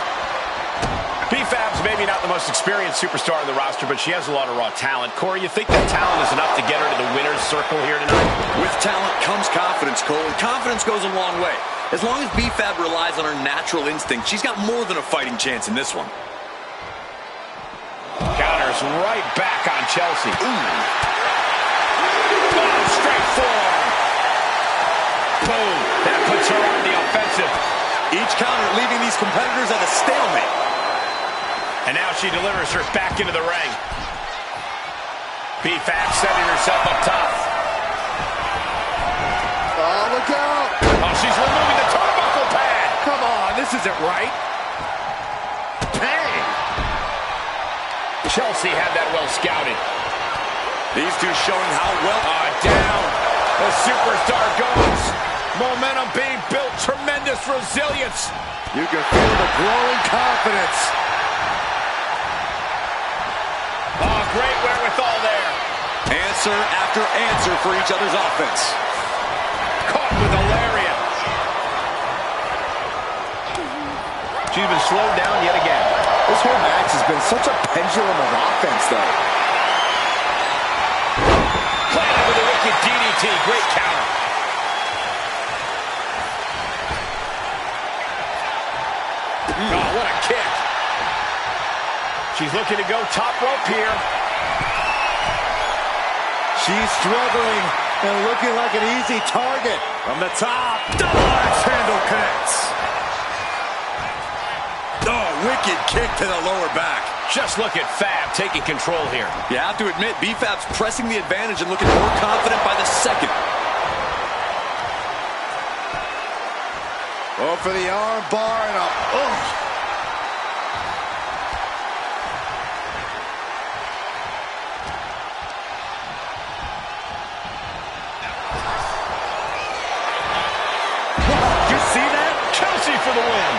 B-Fab's maybe not the most experienced superstar on the roster, but she has a lot of raw talent. Corey, you think that talent is enough to get her to the winner's circle here tonight? With talent comes confidence, Cole, and confidence goes a long way. As long as B-Fab relies on her natural instinct, she's got more than a fighting chance in this one. Counters right back on Chelsea. Ooh. Oh, straight forearm. Boom. That puts her on the offensive. Each counter leaving these competitors at a stalemate. And now she delivers her back into the ring. B-Fab setting herself up top. Oh, look out. Oh, she's removing the turnbuckle pad. Come on, this isn't right. Bang. Chelsea had that well scouted. These two showing how well... Down. The superstar goes. Momentum being built. Tremendous resilience. You can feel the growing confidence. Oh, great wherewithal there. Answer after answer for each other's offense. Caught with a lariat. She's been slowed down yet again. This whole match has been such a pendulum of offense, though. Planted with a wicked DDT. Great counter. Oh, what a kick. She's looking to go top rope here. She's struggling and looking like an easy target. From the top, double axe handle connects. Oh, wicked kick to the lower back. Just look at Fab taking control here. You have to admit, B-Fab's pressing the advantage and looking more confident by the second. Oh, for the arm bar and a... Oh. Did you see that? Chelsea for the win.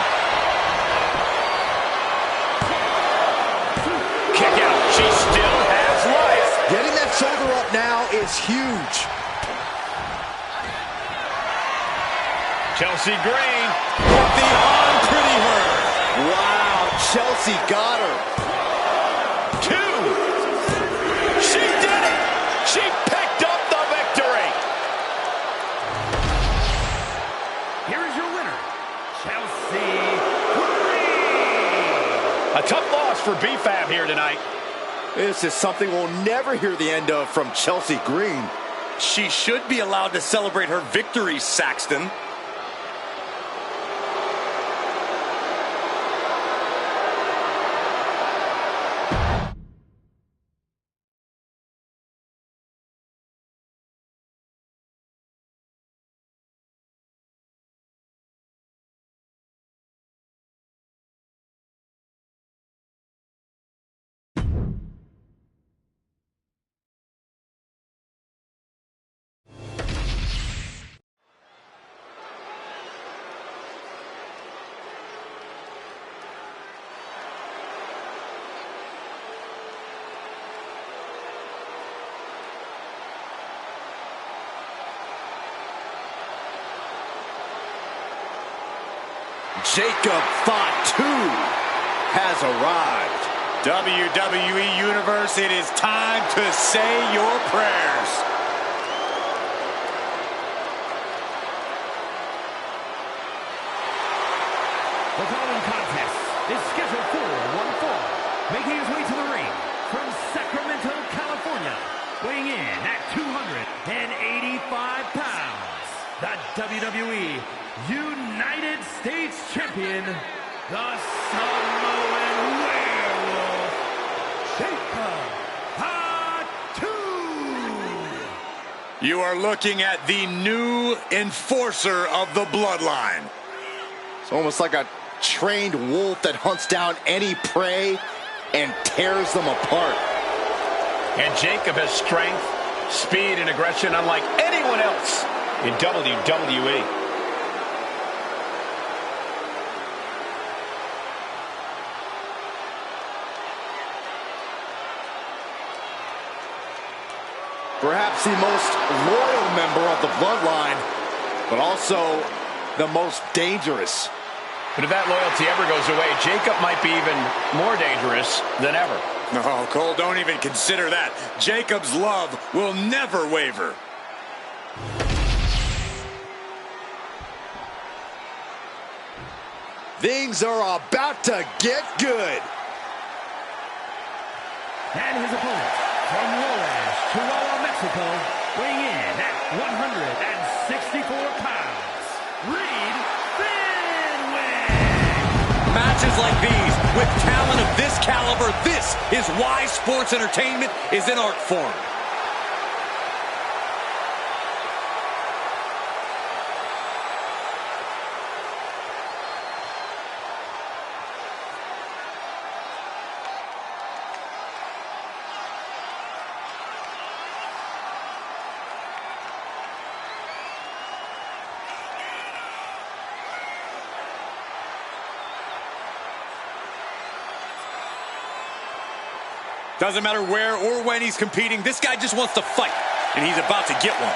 Kick out. She still has life. Getting that shoulder up now is huge. Chelsea Green. With the arm pretty hurt. Wow, Chelsea got her. 2. She did it. She picked up the victory. Here is your winner, Chelsea Green. A tough loss for B-Fab here tonight. This is something we'll never hear the end of from Chelsea Green. She should be allowed to celebrate her victory, Saxton. Jacob Thought 2 has arrived. WWE Universe, it is time to say your prayers. The following contest is scheduled for one fall. Making his way to the ring from Sacramento, California, weighing in at 285 pounds, the WWE United States Champion, the Samoan Werewolf, Jacob Fatu. You are looking at the new enforcer of the bloodline. It's almost like a trained wolf that hunts down any prey and tears them apart. And Jacob has strength, speed, and aggression unlike anyone else in WWE. Perhaps the most loyal member of the bloodline, but also the most dangerous. But if that loyalty ever goes away, Jacob might be even more dangerous than ever. No, Cole, don't even consider that. Jacob's love will never waver. Things are about to get good. And his opponent, from Juarez, Chihuahua, Mexico, weighing in at 164 pounds, Reed Finway. Matches like these, with talent of this caliber, this is why sports entertainment is an art form. Doesn't matter where or when he's competing, this guy just wants to fight, and he's about to get one.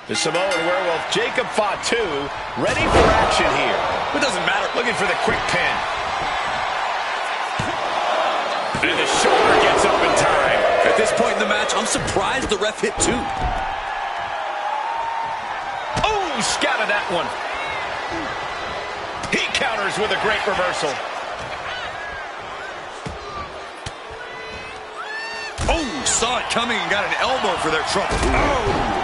The Samoan werewolf, Jacob Fatu, ready for action here. It doesn't matter, looking for the quick pin. And the shoulder gets up in time. At this point in the match, I'm surprised the ref hit two. Oh, scouted that one. He counters with a great reversal. Oh, saw it coming and got an elbow for their trouble. Oh!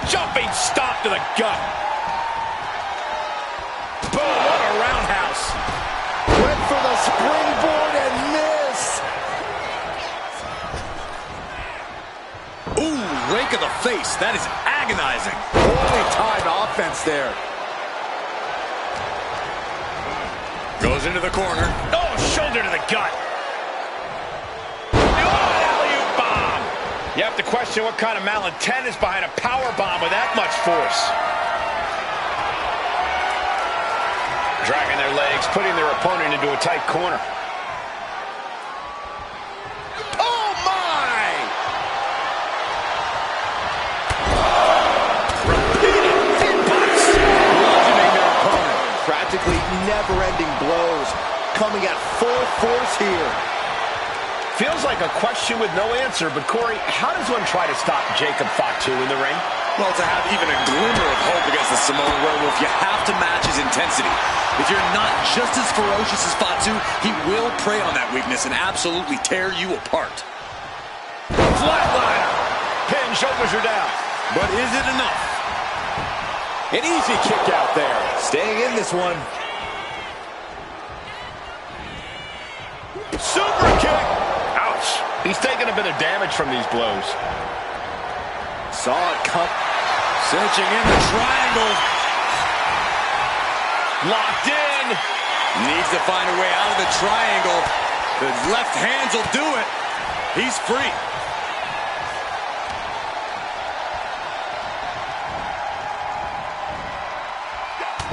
Jumping stop to the gut. Boom, what a roundhouse. Went for the springboard and missed. Ooh, rake of the face. That is agonizing. Poorly timed offense there. Goes into the corner. Oh, shoulder to the gut. You have to question what kind of malintent is behind a power bomb with that much force. Dragging their legs, putting their opponent into a tight corner. Oh, my! Repeated pinbutts. Bludgeoning their opponent. Practically never-ending blows coming at full force here. Feels like a question with no answer, but Corey, how does one try to stop Jacob Fatu in the ring? Well, to have even a glimmer of hope against the Samoan werewolf, you have to match his intensity. If you're not just as ferocious as Fatu, he will prey on that weakness and absolutely tear you apart. Flatliner. Pin, shoulders are down. But is it enough? An easy kick out there. Staying in this one. Super kick. Ouch. He's taking a bit of damage from these blows. Saw it come. Cinching in the triangle. Locked in. Needs to find a way out of the triangle. The left hands will do it. He's free.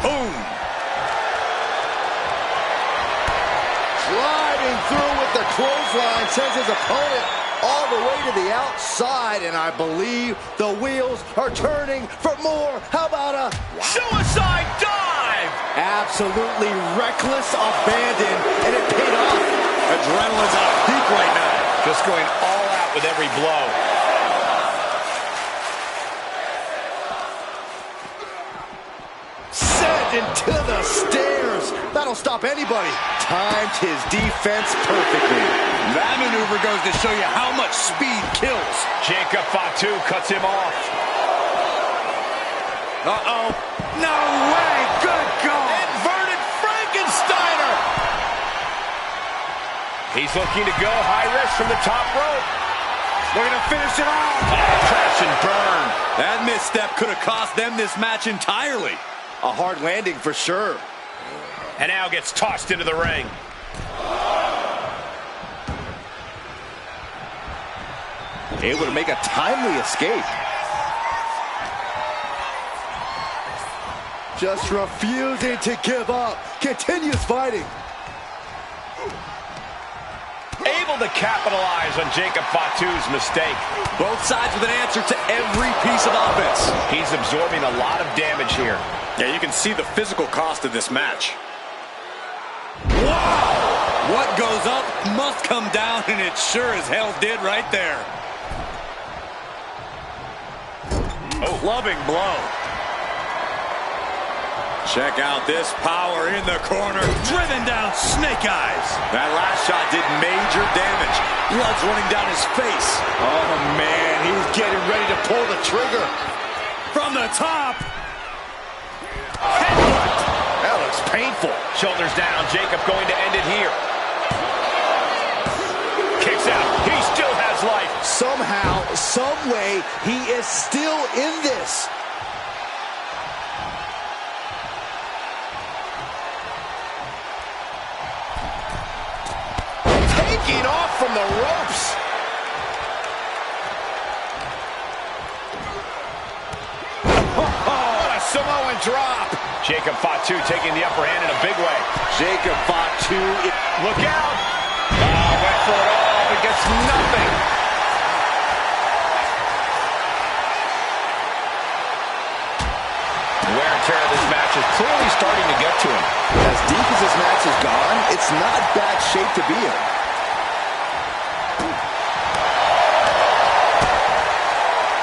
Boom. Sliding through with the clothesline, sends his opponent all the way to the outside, and I believe the wheels are turning for more. How about a suicide dive? Absolutely reckless abandon, and it paid off. Adrenaline's at a peak right now. Just going all out with every blow. into the stairs. That'll stop anybody. Timed his defense perfectly. That maneuver goes to show you how much speed kills. Jacob Fatu cuts him off. Uh-oh. No way. Good goal. Inverted Frankensteiner. He's looking to go high risk from the top rope. They're going to finish it off. Crash and burn. That misstep could have cost them this match entirely. A hard landing for sure. And now gets tossed into the ring. Able to make a timely escape. Just refusing to give up. Continues fighting. Able to capitalize on Jacob Fatu's mistake. Both sides with an answer to every piece of offense. He's absorbing a lot of damage here. Yeah, you can see the physical cost of this match. Wow! What goes up must come down, and it sure as hell did right there. Oh, clubbing blow. Check out this power in the corner. Driven down Snake Eyes. That last shot did major damage. Blood's running down his face. Oh, man, he's getting ready to pull the trigger. From the top. Headbutt. That looks painful. Shoulders down. Jacob going to end it here. Kicks out. He still has life. Somehow, some way, he is still in this. Taking off from the ropes. What a Samoan drop. Jacob Fatu taking the upper hand in a big way. Jacob Fatu. Look out. Went for it all, but gets nothing. The wear and tear of this match is clearly starting to get to him. As deep as this match has gone, it's not bad shape to be in.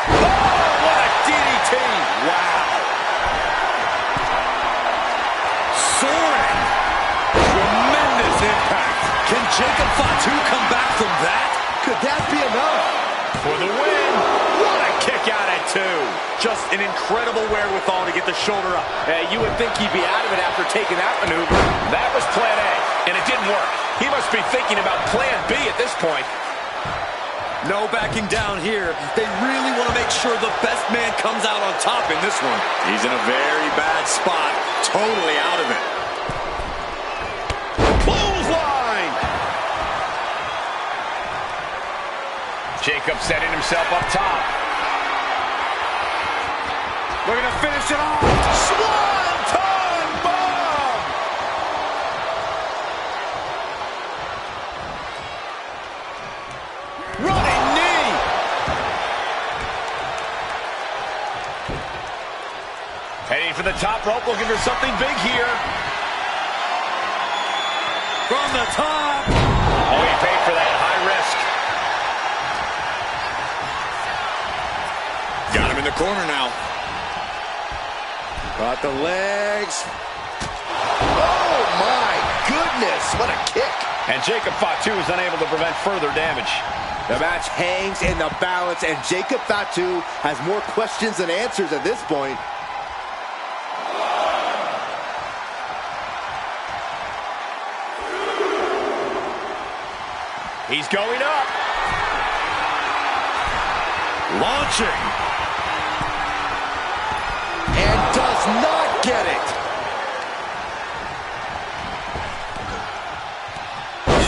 What a DDT. Wow. Soaring. Tremendous impact. Can Jacob Fatu come back from that? Could that be enough? For the win. What a kick out at two. Just an incredible wherewithal to get the shoulder up. You would think he'd be out of it after taking that maneuver. That was plan A, and it didn't work. He must be thinking about plan B at this point. No backing down here. They really want to make sure the best man comes out on top in this one. He's in a very bad spot. Totally out of it. Bullseye! Jacob setting himself up top. We're going to finish it off. Swanton bomb! Running knee! Heading for the top rope, looking for something big here. From the top. Oh, he paid for that high risk. Got him in the corner now. Got the legs. Oh, my goodness. What a kick. And Jacob Fatu is unable to prevent further damage. The match hangs in the balance, and Jacob Fatu has more questions than answers at this point. He's going up. Launching. And does not get it.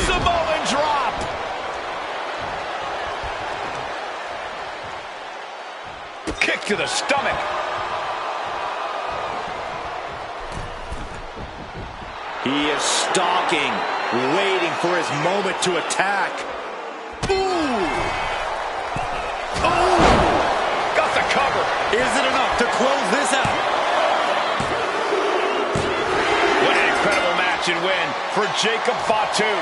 Samoan drop. Kick to the stomach. He is stalking, waiting for his moment to attack. Ooh! Oh! Got the cover. Is it enough to close this out? What an incredible match and win for Jacob Fatu.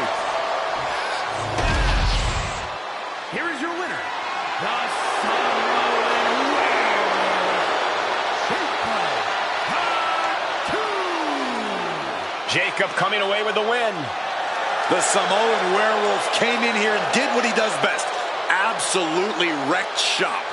Here is your winner, the Samoan Warrior, Jacob Fatu. Jacob coming away with the win. The Samoan Werewolf came in here and did what he does best. Absolutely wrecked shop.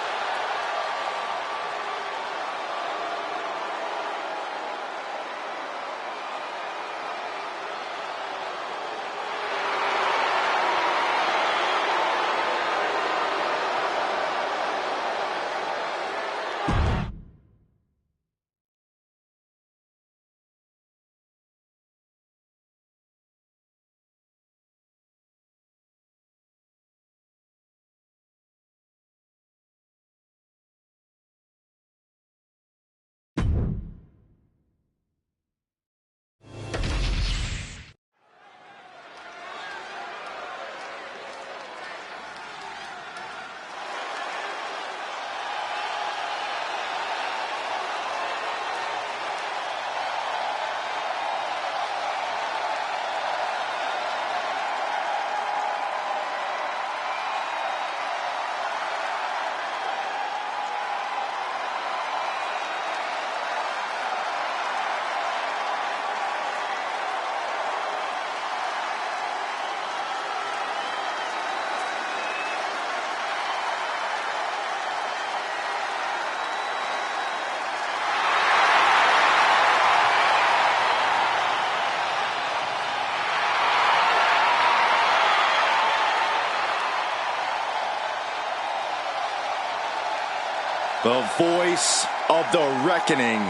The voice of the reckoning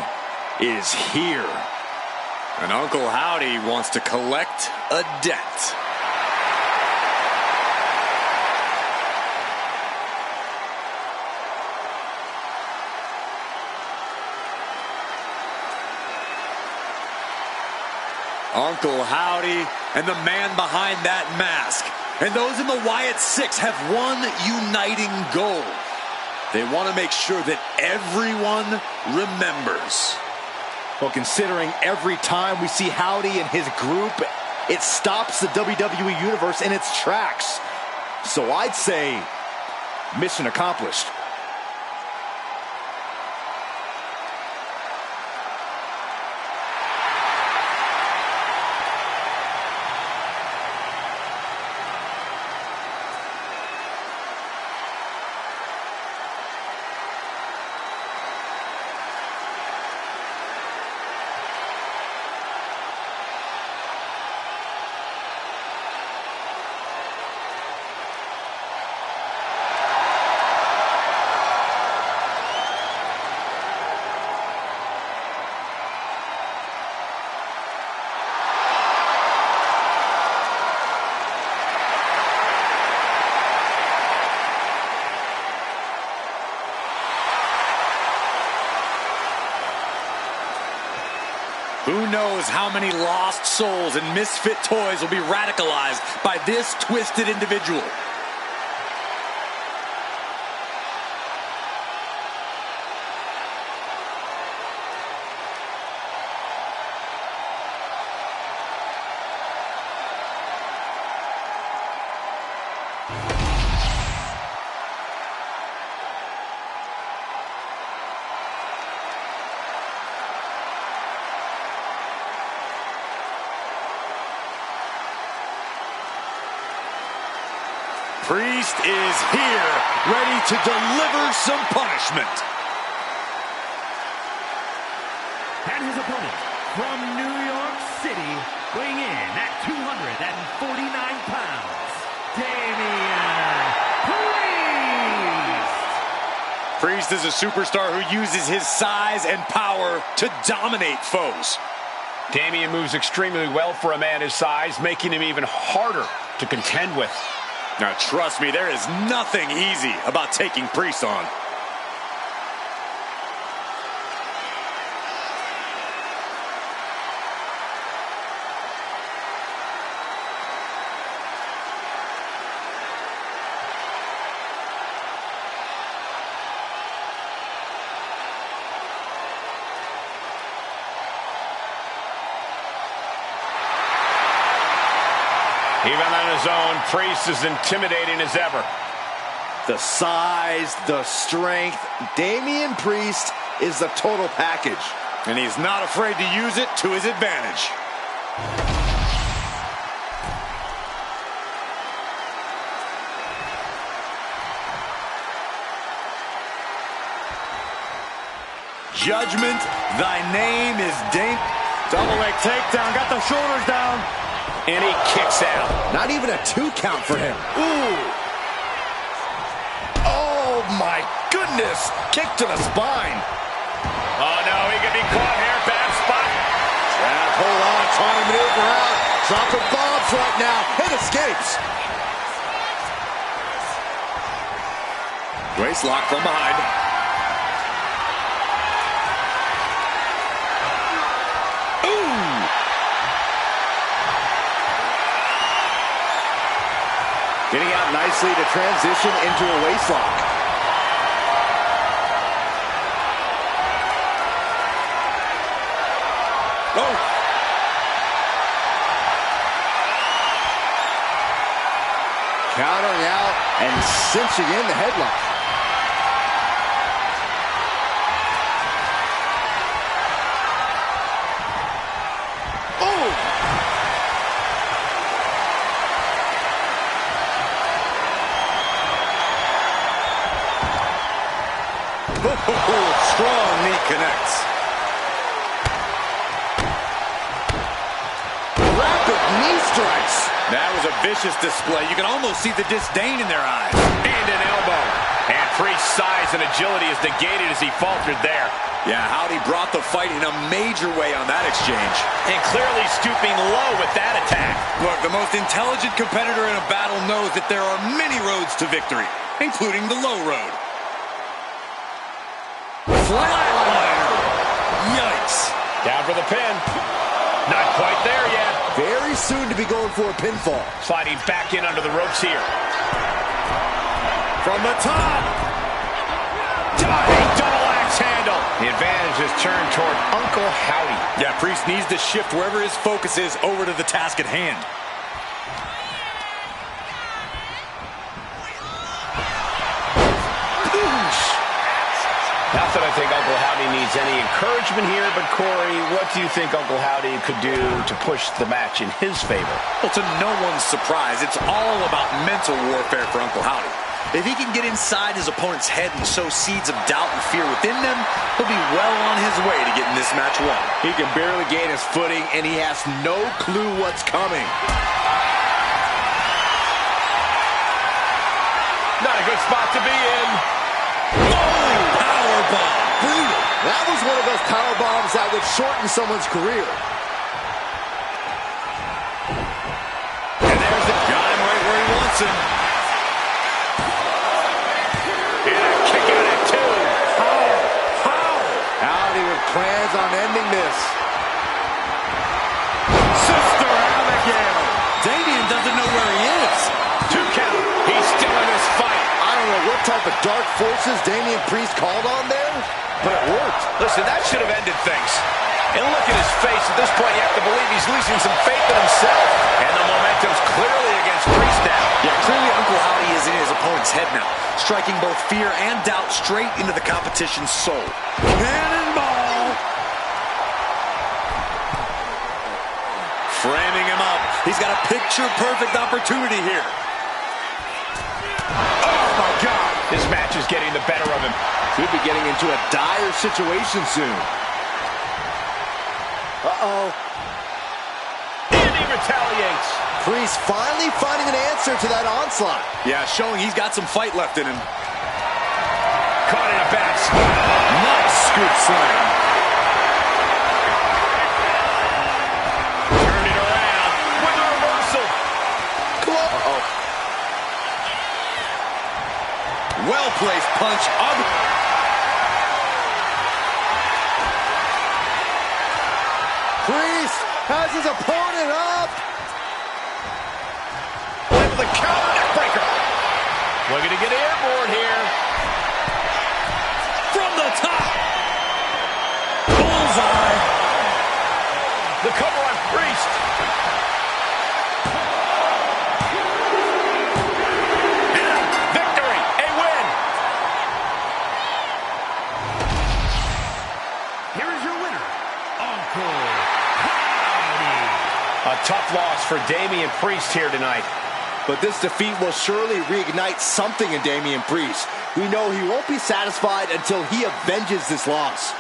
is here. And Uncle Howdy wants to collect a debt. Uncle Howdy and the man behind that mask and those in the Wyatt Six have one uniting goal. They want to make sure that everyone remembers. Well, considering every time we see Howdy and his group, it stops the WWE Universe in its tracks. So I'd say mission accomplished. Who knows how many lost souls and misfit toys will be radicalized by this twisted individual. Priest is here, ready to deliver some punishment. And his opponent from New York City, weighing in at 249 pounds, Damian Priest. Priest is a superstar who uses his size and power to dominate foes. Damian moves extremely well for a man his size, making him even harder to contend with. Now, trust me, there is nothing easy about taking Priest on. Even on his own, Priest is intimidating as ever. The size, the strength, Damian Priest is the total package. And he's not afraid to use it to his advantage. Judgment, thy name is Dink. Double leg takedown, got the shoulders down. And he kicks out. Not even a 2 count for him. Ooh. Oh, my goodness. Kick to the spine. Oh, no, he could be caught here. Bad spot. Trap, hold on, trying to maneuver out. Dropping bombs right now. It escapes. Waist lock from behind. Getting out nicely to transition into a waistlock. Oh! Countering out and cinching in the headlock. Strong knee connects. Rapid knee strikes. That was a vicious display. You can almost see the disdain in their eyes. And an elbow. And Priest's size and agility is negated as he faltered there. Yeah, Howdy brought the fight in a major way on that exchange. And clearly stooping low with that attack. Look, the most intelligent competitor in a battle knows that there are many roads to victory, including the low road. Flatliner. Yikes. Down for the pin. Not quite there yet. Very soon to be going for a pinfall. Sliding back in under the ropes here. From the top. Diving double axe handle. The advantage is turned toward Uncle Howdy. Yeah, Priest needs to shift wherever his focus is over to the task at hand. Not that I think Uncle Howdy needs any encouragement here, but Corey, what do you think Uncle Howdy could do to push the match in his favor? Well, to no one's surprise, it's all about mental warfare for Uncle Howdy. If he can get inside his opponent's head and sow seeds of doubt and fear within them, he'll be well on his way to getting this match won. He can barely gain his footing, and he has no clue what's coming. Not a good spot to be in. Powerbomb. Brutal. That was one of those power bombs that would shorten someone's career. And there's the got him right where he wants him. And a kick out at 2. How? Howdy with plans on ending this. Sister Abigail. Damien doesn't know where he is. 2 count. He's still in this fight. I don't know what type of dark forces Damian Priest called on there, but it worked. Listen, that should have ended things. And look at his face. At this point, you have to believe he's losing some faith in himself. And the momentum's clearly against Priest now. Yeah, clearly Uncle Howdy is in his opponent's head now, striking both fear and doubt straight into the competition's soul. Cannonball! Framing him up. He's got a picture-perfect opportunity here. Oh, my God. This match is getting the better of him. Could be getting into a dire situation soon. Uh-oh. And he retaliates. Priest finally finding an answer to that onslaught. Yeah, showing he's got some fight left in him. Caught in a bad spot. Nice scoop slam. Turned it around with a reversal. Uh-oh. Well-placed punch. Priest has his opponent up. With the counter neckbreaker. Looking to get airborne here. From the top. Bullseye. The cover on Priest. Victory. A win. Here is your winner, Uncle Howdy. A tough loss for Damian Priest here tonight. But this defeat will surely reignite something in Damian Priest. We know he won't be satisfied until he avenges this loss.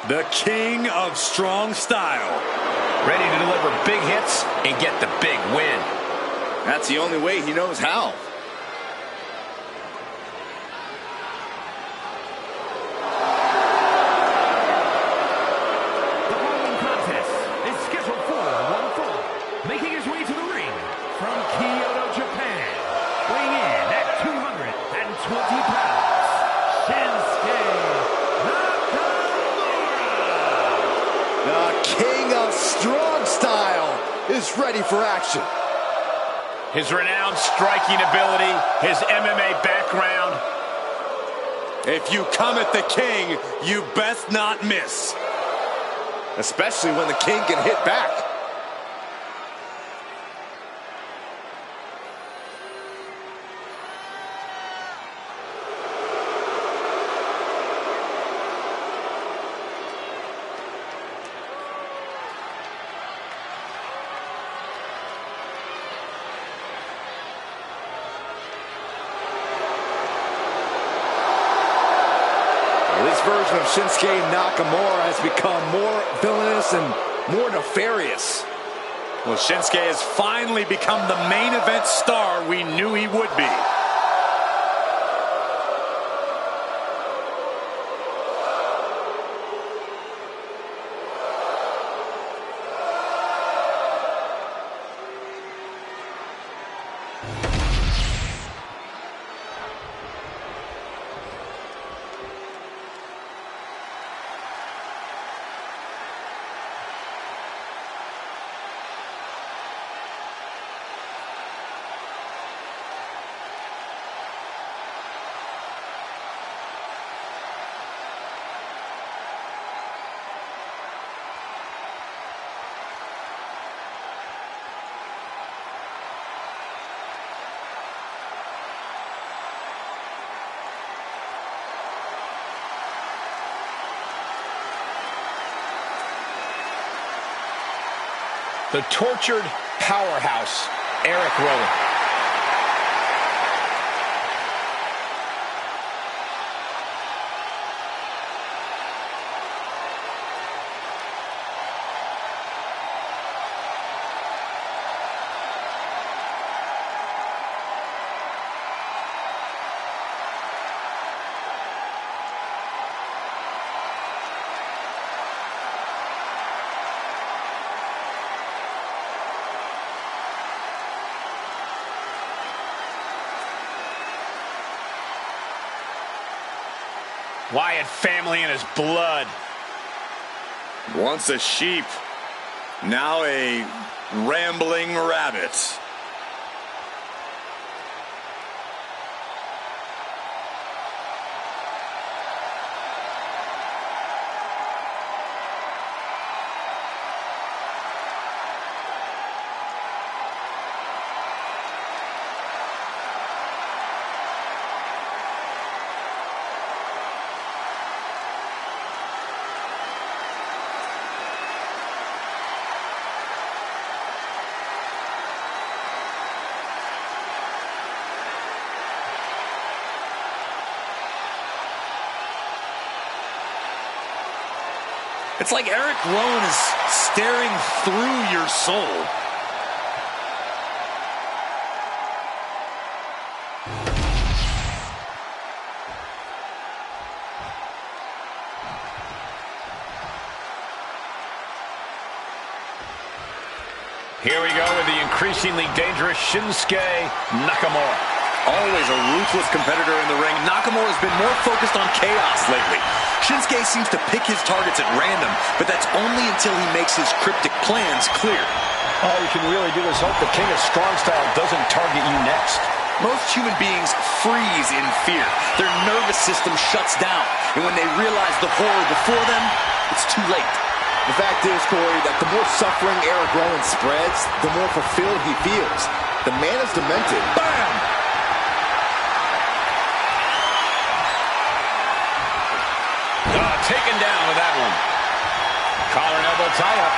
The king of strong style. Ready to deliver big hits and get the big win. That's the only way he knows how. The following contest is scheduled for one fall. Making his way to the ring from Kyoto, Japan. Weighing in at 220 pounds. Shinsuke. The king of strong style is ready for action. His renowned striking ability, his MMA background. If you come at the king, you best not miss. Especially when the king can hit back. This version of Shinsuke Nakamura has become more villainous and more nefarious. Well, Shinsuke has finally become the main event star we knew he would be. The tortured powerhouse, Eric Rowan. Wyatt family in his blood. Once a sheep, now a rambling rabbit. It's like Eric Rowan is staring through your soul. Here we go with the increasingly dangerous Shinsuke Nakamura. Always a ruthless competitor in the ring, Nakamura has been more focused on chaos lately. Shinsuke seems to pick his targets at random, but that's only until he makes his cryptic plans clear. All you can really do is hope the King of Strong Style doesn't target you next. Most human beings freeze in fear. Their nervous system shuts down, and when they realize the horror before them, it's too late. The fact is, Corey, that the more suffering Eric Rowan spreads, the more fulfilled he feels. The man is demented. Bam! Taken down with that one. Collar and elbow tie up.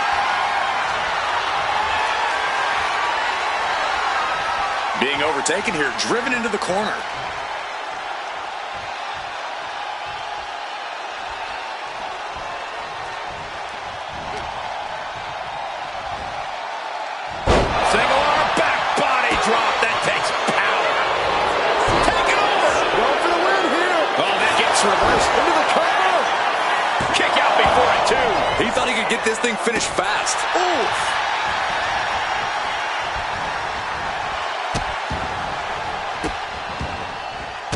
Being overtaken here, driven into the corner. Single arm back body drop. That takes power. Take it over. Going for the win here. Oh, that gets reversed into the cover. Kick out before it, too. He thought he could get this thing finished fast. Ooh.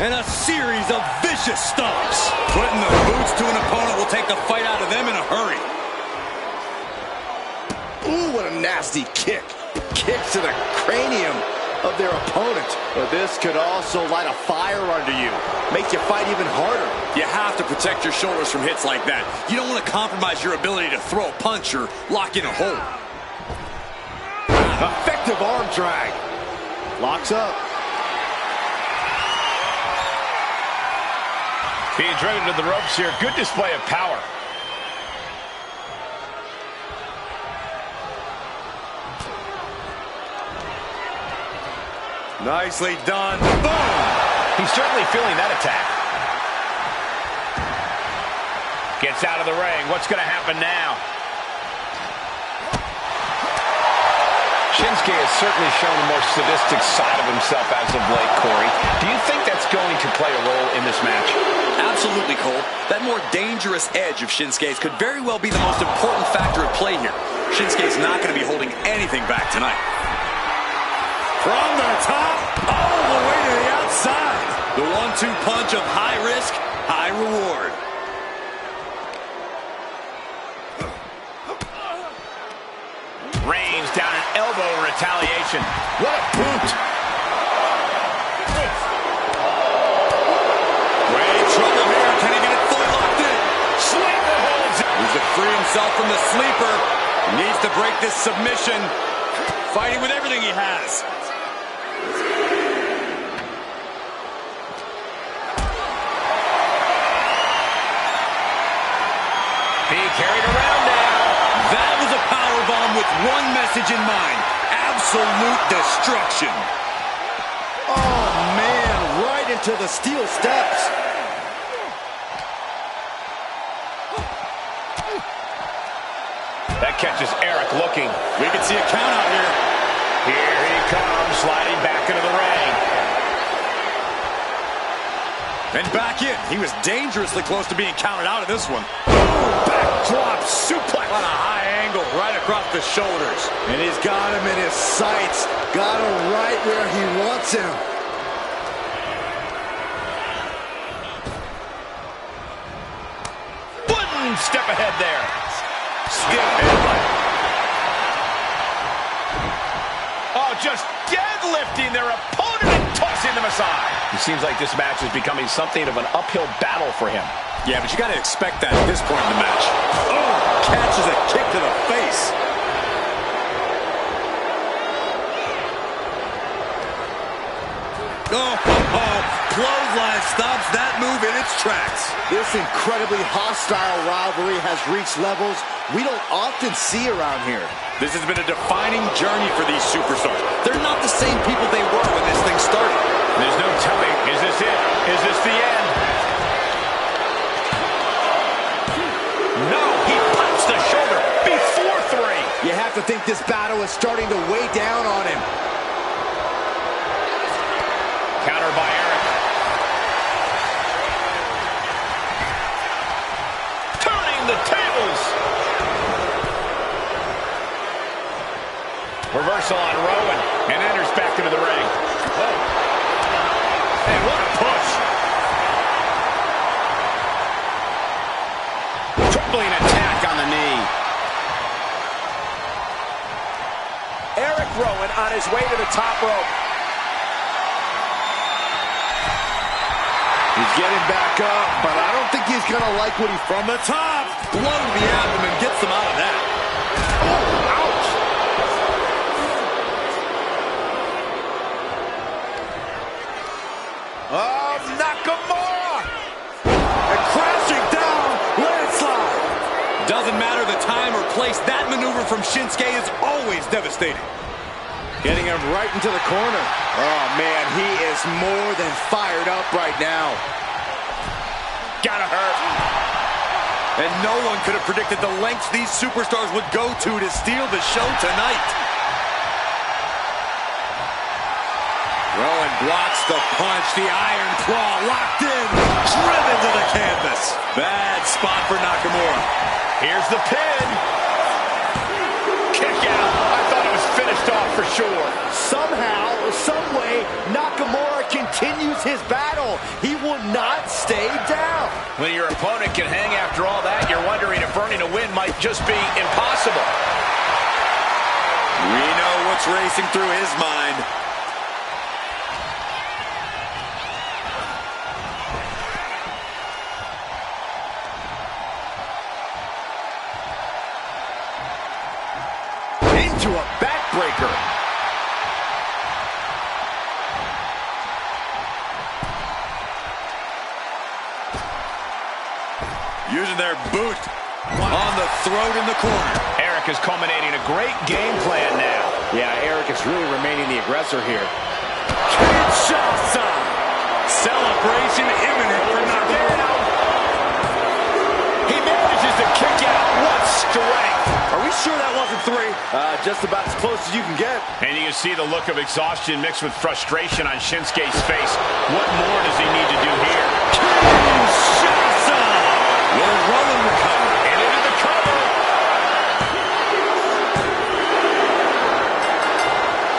And a series of vicious stomps. Putting the boots to an opponent will take the fight out of them in a hurry. Ooh, what a nasty kick. Kick to the cranium of their opponent. But this could also light a fire under you. Make you fight even harder. You have to protect your shoulders from hits like that. You don't want to compromise your ability to throw a punch or lock in a hold. Effective arm drag. Locks up. Being driven to the ropes here. Good display of power. Nicely done. Boom! He's certainly feeling that attack. Gets out of the ring. What's going to happen now? Shinsuke has certainly shown a more sadistic side of himself as of late, Corey. Do you think that's going to play a role in this match? Absolutely, Cole. That more dangerous edge of Shinsuke's could very well be the most important factor at play here. Shinsuke's not going to be holding anything back tonight. From the top, all the way to the outside. The 1-2 punch of high risk, high reward. Reigns down an elbow in retaliation. What a boot! Great trouble here. Can he get it fully locked in? Sleeper holds it. Needs to free himself from the sleeper. Needs to break this submission. Fighting with everything he has. Being carried around now. That was a powerbomb with one message in mind. Absolute destruction. Oh, man, right into the steel steps. That catches Eric looking. We can see a count out here. Here he comes, sliding back into the ring. And back in. He was dangerously close to being counted out of this one. Backdrop suplex. On a high angle right across the shoulders. And he's got him in his sights. Got him right where he wants him. One step ahead there. Stiff headbutt. Oh, just deadlifting their opponent and tossing them aside. It seems like this match is becoming something of an uphill battle for him. Yeah, but you got to expect that at this point in the match. Oh, catches a kick to the face. Clothesline stops that move in its tracks. This incredibly hostile rivalry has reached levels we don't often see around here. This has been a defining journey for these superstars. They're not the same people they were when this thing started. There's no telling. Is this it? Is this the end? No, he punched the shoulder before 3. You have to think this battle is starting to weigh down on him. Counter by Eric. Turning the tables. Reverse reversal on Rowan and enters back into the ring. Whoa. And what a push. Tripling attack on the knee. Eric Rowan on his way to the top rope. He's getting back up, but I don't think he's going to like what he... From the top, blow to the abdomen gets him out of that. Oh, ouch! Oh, Nakamura! And crashing down, landslide. Doesn't matter the time or place, that maneuver from Shinsuke is always devastating. Getting him right into the corner. Oh, man, he is more than fired up right now. Gotta hurt. And no one could have predicted the lengths these superstars would go to steal the show tonight. Rowan blocks the punch, the iron claw locked in, driven to the canvas. Bad spot for Nakamura. Here's the pin. Kick out. I thought it was finished off for sure. Somehow, some way, Nakamura continues his battle. He will not stay down. When your opponent can hang after all that, you're wondering if earning a win might just be impossible. We know what's racing through his mind. Into a backbreaker. Using their boot on the throat in the corner. Eric is culminating a great game plan now. Yeah, Eric is really remaining the aggressor here. Kinshasa! Celebration imminent for Nakamura. He manages to kick out. What strength. Are we sure that wasn't three? Just about as close as you can get. And you can see the look of exhaustion mixed with frustration on Shinsuke's face. What more does he need to do here? Kinshasa! Will Rowan recover? And into the cover.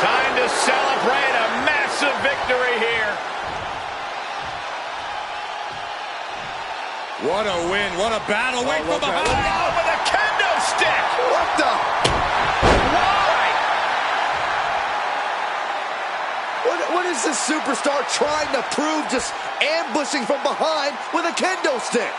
Time to celebrate a massive victory here. What a win, what a battle. Wait for the Look out with a kendo stick. What the? Why? What is this superstar trying to prove, just ambushing from behind with a kendo stick?